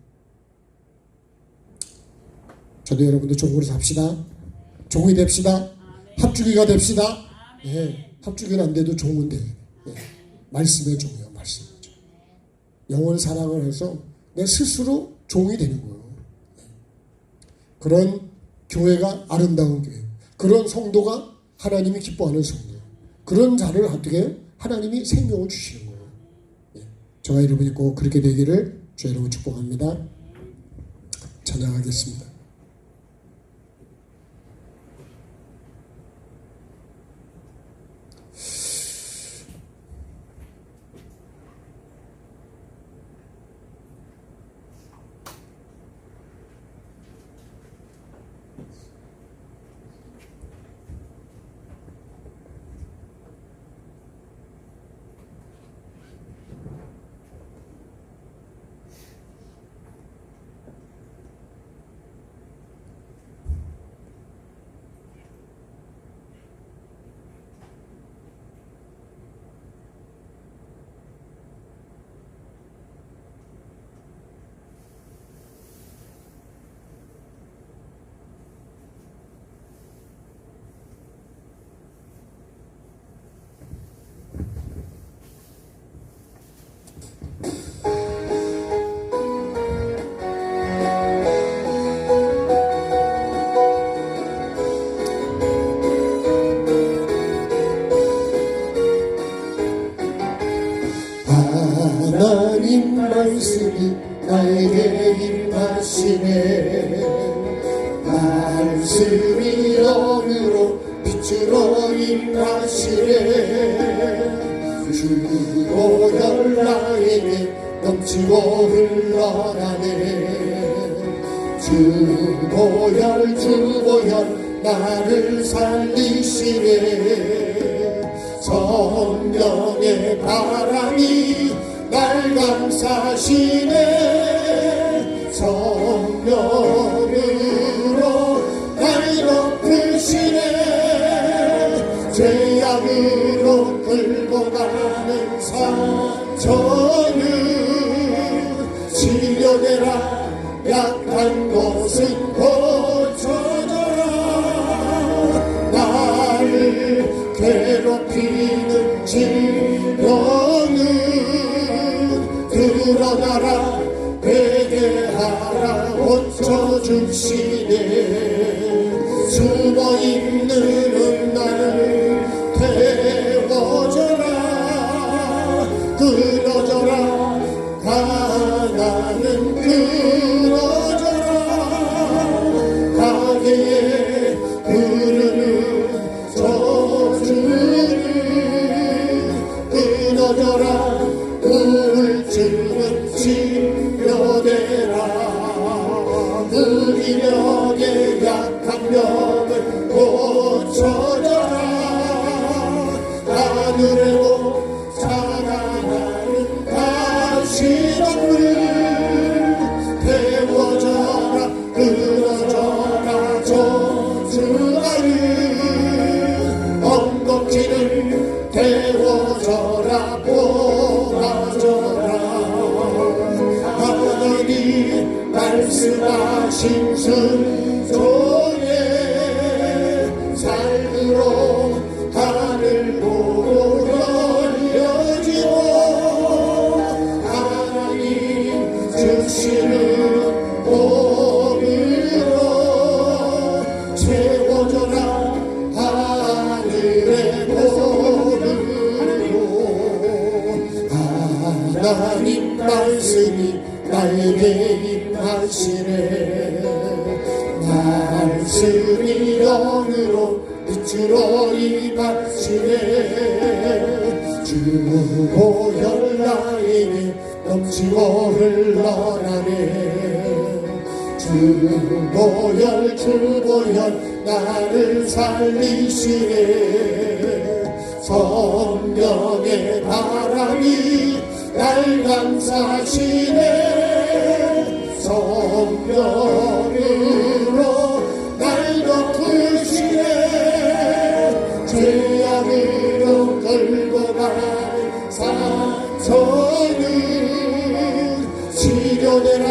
S1: 저도 여러분들 종으로 삽시다. 종이 됩시다. 합주기가 됩시다. 합주기는 안 돼도 종은 돼요. 말씀의 종이요, 말씀의 종. 영원 사랑을 해서 내 스스로 종이 되는 거예요. 그런 교회가 아름다운 교회. 그런 성도가 하나님이 기뻐하는 성도. 그런 자를 어떻게 하나님이 생명을 주시는 거예요. 저와 여러분이 꼭 그렇게 되기를 주 여러분 축복합니다. 찬양하겠습니다. 하나님 말씀이 나에게 임하시네. 말씀이 영으로 빛으로 임하시네. 주보혈 나에게 넘치고 흘러가네. 주보혈 나를 살리시네. 성령의 바람이 날 감싸시네. 성령으로 날 높으시네. 죄악으로 끌고 가는 상처는 치료되라. 약한 곳은 고쳐져라. 나를 괴롭히는 질병은 드러나라. 회개하라. 고쳐주시네. 숨어있는 나를 태워줘라. 끊어져라. 가난은 끊어져라. 가게에 흐르는 저주를 끊어져라.
S2: 약함령을 고쳐져라. 하늘에도 자라나는 가시덤불 태워져라. 끊어져라. 저주하는 엉겁지는 태워져라. 뽑아져라. 하나님 말씀하신 순종의 삶으로 하늘 보고 열려지고 하나님 주시는 복으로 채워져라. 하늘의 복으로 하나님 말씀이 나에게 임하시네. 말씀이 영으로 빛으로 임하시네. 주 보혈 나에게 넘치고 흘러나네. 주 보혈 나를 살리시네. 성령의 바람이 날 감싸시네. 성령으로 날 덮으시네. 죄악으로 끌고 간 상처는 치료되라.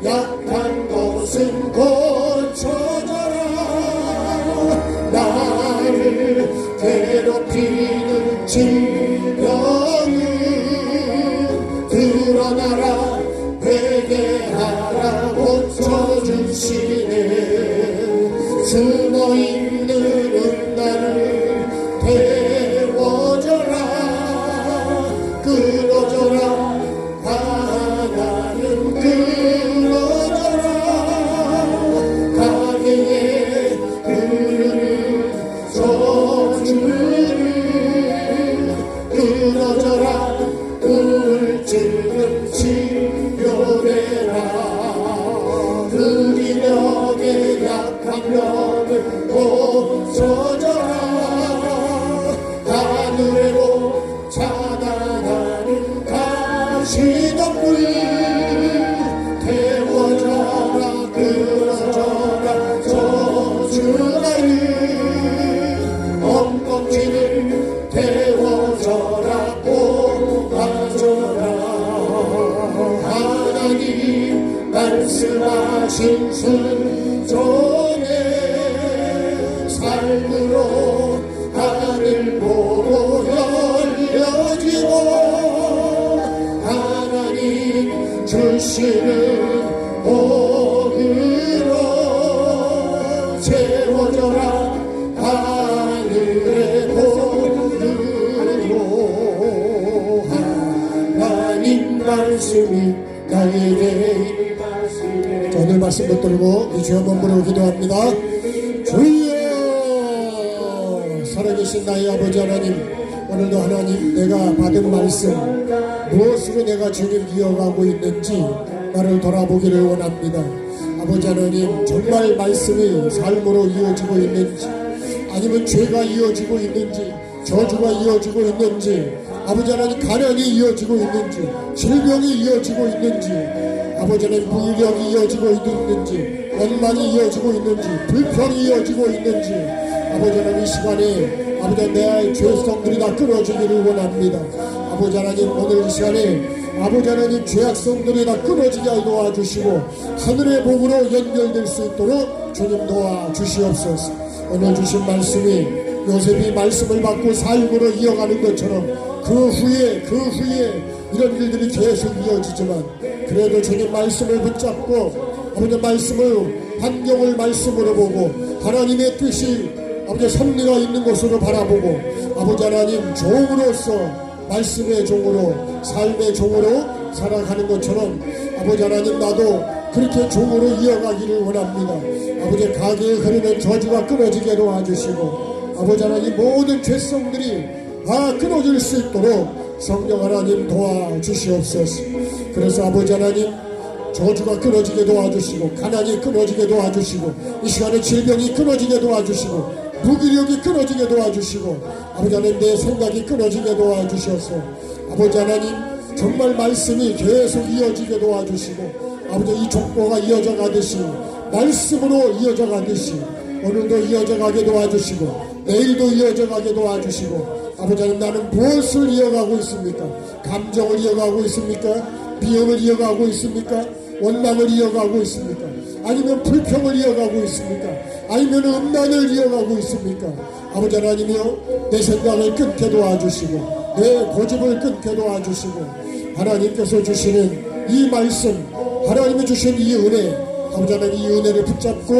S2: 약한 곳은 고쳐져라. 나를 괴롭히는 질병은 드러나라. 회개하라. 고쳐주시네. 숨어있는 나를 태워줘라. 끌어줘라. 하나는 끌어줘라. 가게에 흐르는 저주를 끌어줘라. 우울증은 치료되라. 의력의 약함령을 고쳐져라. 하늘에로 자라나는 가시덤불 태워져라. 끊어져라. 저주하는 엉겁지는 태워져라. 뽑아져라. 하나님 말씀하신 순종의 삶으로 하늘 보고 열려지고 하나님 주시는 복으로 채워져라. 하늘의 복으로 하나님 말씀이 나에게 임하시네.
S1: 오늘 말씀 붙들고 이 주여 한번 부르고 기도합니다. 주여, 살아계신 나의 아버지 하나님, 오늘도 하나님 내가 받은 말씀 무엇으로 내가 주님 이어가고 있는지 나를 돌아보기를 원합니다. 아버지 하나님, 정말 말씀이 삶으로 이어지고 있는지, 아니면 죄가 이어지고 있는지, 저주가 이어지고 있는지, 아버지 하나님 가난이 이어지고 있는지, 질병이 이어지고 있는지, 아버지 하나님 무력이 이어지고 있는지, 원망이 이어지고 있는지, 불평이 이어지고 있는지, 아버지 하나님 이 시간에 아버지 하나님 내 죄성들이 다 끊어지기를 원합니다. 아버지 하나님 오늘 이 시간에 아버지 하나님 죄악성들이 다 끊어지게 도와주시고 하늘의 복으로 연결될 수 있도록 주님 도와주시옵소서. 오늘 주신 말씀이 요셉이 말씀을 받고 삶으로 이어가는 것처럼 그 후에 이런 일들이 계속 이어지지만 그래도 주님 말씀을 붙잡고 아버지 말씀을 환경을 말씀으로 보고 하나님의 뜻이 아버지 섭리가 있는 곳으로 바라보고 아버지 하나님 종으로서 말씀의 종으로 삶의 종으로 살아가는 것처럼 아버지 하나님 나도 그렇게 종으로 이어가기를 원합니다. 아버지 가게에 흐르는 저주가 끊어지게 도와주시고 아버지 하나님 모든 죄성들이 다 끊어질 수 있도록 성령 하나님 도와주시옵소서. 그래서 아버지 하나님 저주가 끊어지게 도와주시고 가난이 끊어지게 도와주시고 이 시간에 질병이 끊어지게 도와주시고 무기력이 끊어지게 도와주시고 아버지 하나님 내 생각이 끊어지게 도와주셔서 아버지 하나님 정말 말씀이 계속 이어지게 도와주시고 아버지 이 족보가 이어져 가듯이 말씀으로 이어져 가듯이 오늘도 이어져 가게 도와주시고 내일도 이어져 가게 도와주시고 아버지 하나님 나는 무엇을 이어가고 있습니까? 감정을 이어가고 있습니까? 비염을 이어가고 있습니까? 원망을 이어가고 있습니까? 아니면 불평을 이어가고 있습니까? 아니면 음란을 이어가고 있습니까? 아버지 하나님이여 내 생각을 끊게 도와주시고 내 고집을 끊게 도와주시고 하나님께서 주시는 이 말씀 하나님이 주신 이 은혜 아버지 하나님 이 은혜를 붙잡고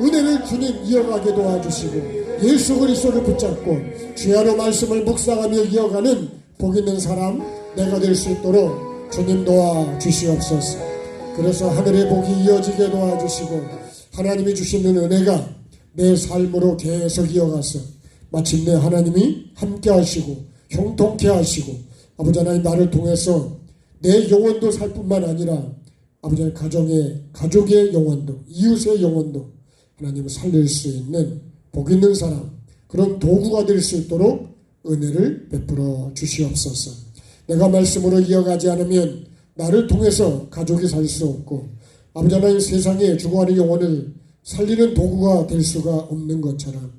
S1: 은혜를 주님 이어가게 도와주시고 예수 그리스도를 붙잡고 주야로 말씀을 묵상하며 이어가는 복 있는 사람 내가 될 수 있도록 주님 도와주시옵소서. 그래서 하늘의 복이 이어지게 도와주시고 하나님이 주시는 은혜가 내 삶으로 계속 이어가서 마침내 하나님이 함께 하시고 형통케 하시고 아버지 하나님 나를 통해서 내 영혼도 살 뿐만 아니라 아버지 하나님 가족의 영혼도 이웃의 영혼도 하나님을 살릴 수 있는 복 있는 사람 그런 도구가 될 수 있도록 은혜를 베풀어 주시옵소서. 내가 말씀으로 이어가지 않으면 나를 통해서 가족이 살 수 없고 아버지 하나님 세상에 죽어가는 영혼을 살리는 도구가 될 수가 없는 것처럼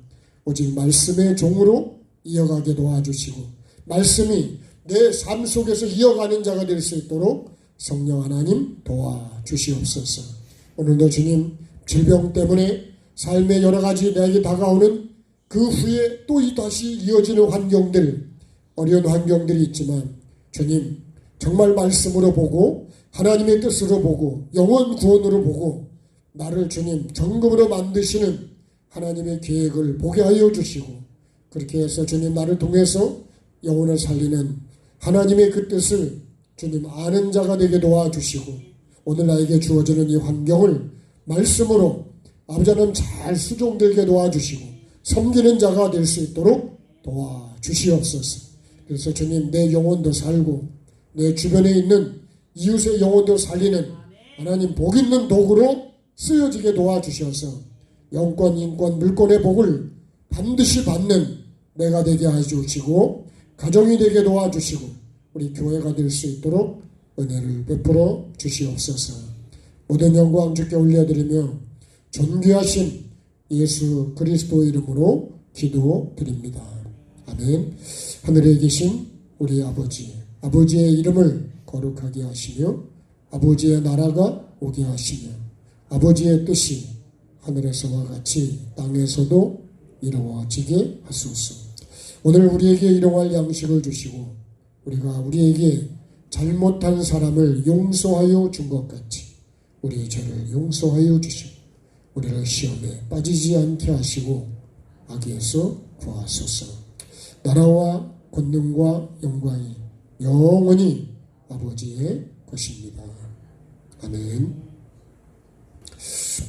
S1: 오직 말씀의 종으로 이어가게 도와주시고 말씀이 내 삶 속에서 이어가는 자가 될 수 있도록 성령 하나님 도와주시옵소서. 오늘도 주님 질병 때문에 삶의 여러 가지 내게 다가오는 그 후에 또 다시 이어지는 환경들 어려운 환경들이 있지만 주님 정말 말씀으로 보고 하나님의 뜻으로 보고 영원 구원으로 보고 나를 주님 정금으로 만드시는 하나님의 계획을 보게 하여 주시고 그렇게 해서 주님 나를 통해서 영혼을 살리는 하나님의 그 뜻을 주님 아는 자가 되게 도와주시고 오늘 나에게 주어지는 이 환경을 말씀으로 아버지 하나님 잘 수종들게 도와주시고 섬기는 자가 될 수 있도록 도와주시옵소서. 그래서 주님 내 영혼도 살고 내 주변에 있는 이웃의 영혼도 살리는 하나님 복 있는 도구로 쓰여지게 도와주셔서 영권, 인권, 물권의 복을 반드시 받는 내가 되게 해주시고 가정이 되게 도와주시고 우리 교회가 될 수 있도록 은혜를 베풀어 주시옵소서. 모든 영광 주께 올려드리며 존귀하신 예수 그리스도 이름으로 기도드립니다. 아멘. 하늘에 계신 우리 아버지의 이름을 거룩하게 하시며 아버지의 나라가 오게 하시며 아버지의 뜻이 하늘에서와 같이 땅에서도 이루어지게 하소서. 오늘 우리에게 일용할 양식을 주시고 우리가 우리에게 잘못한 사람을 용서하여 준 것 같이 우리의 죄를 용서하여 주시고 우리를 시험에 빠지지 않게 하시고 악에서 구하소서. 나라와 권능과 영광이 영원히 아버지의 것입니다. 아멘.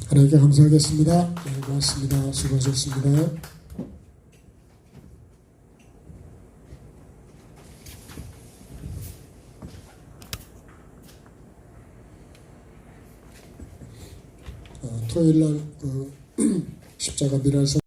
S1: 하나님께 감사하겠습니다. 네, 고맙습니다. 수고하셨습니다. 토요일날 십자가 미랄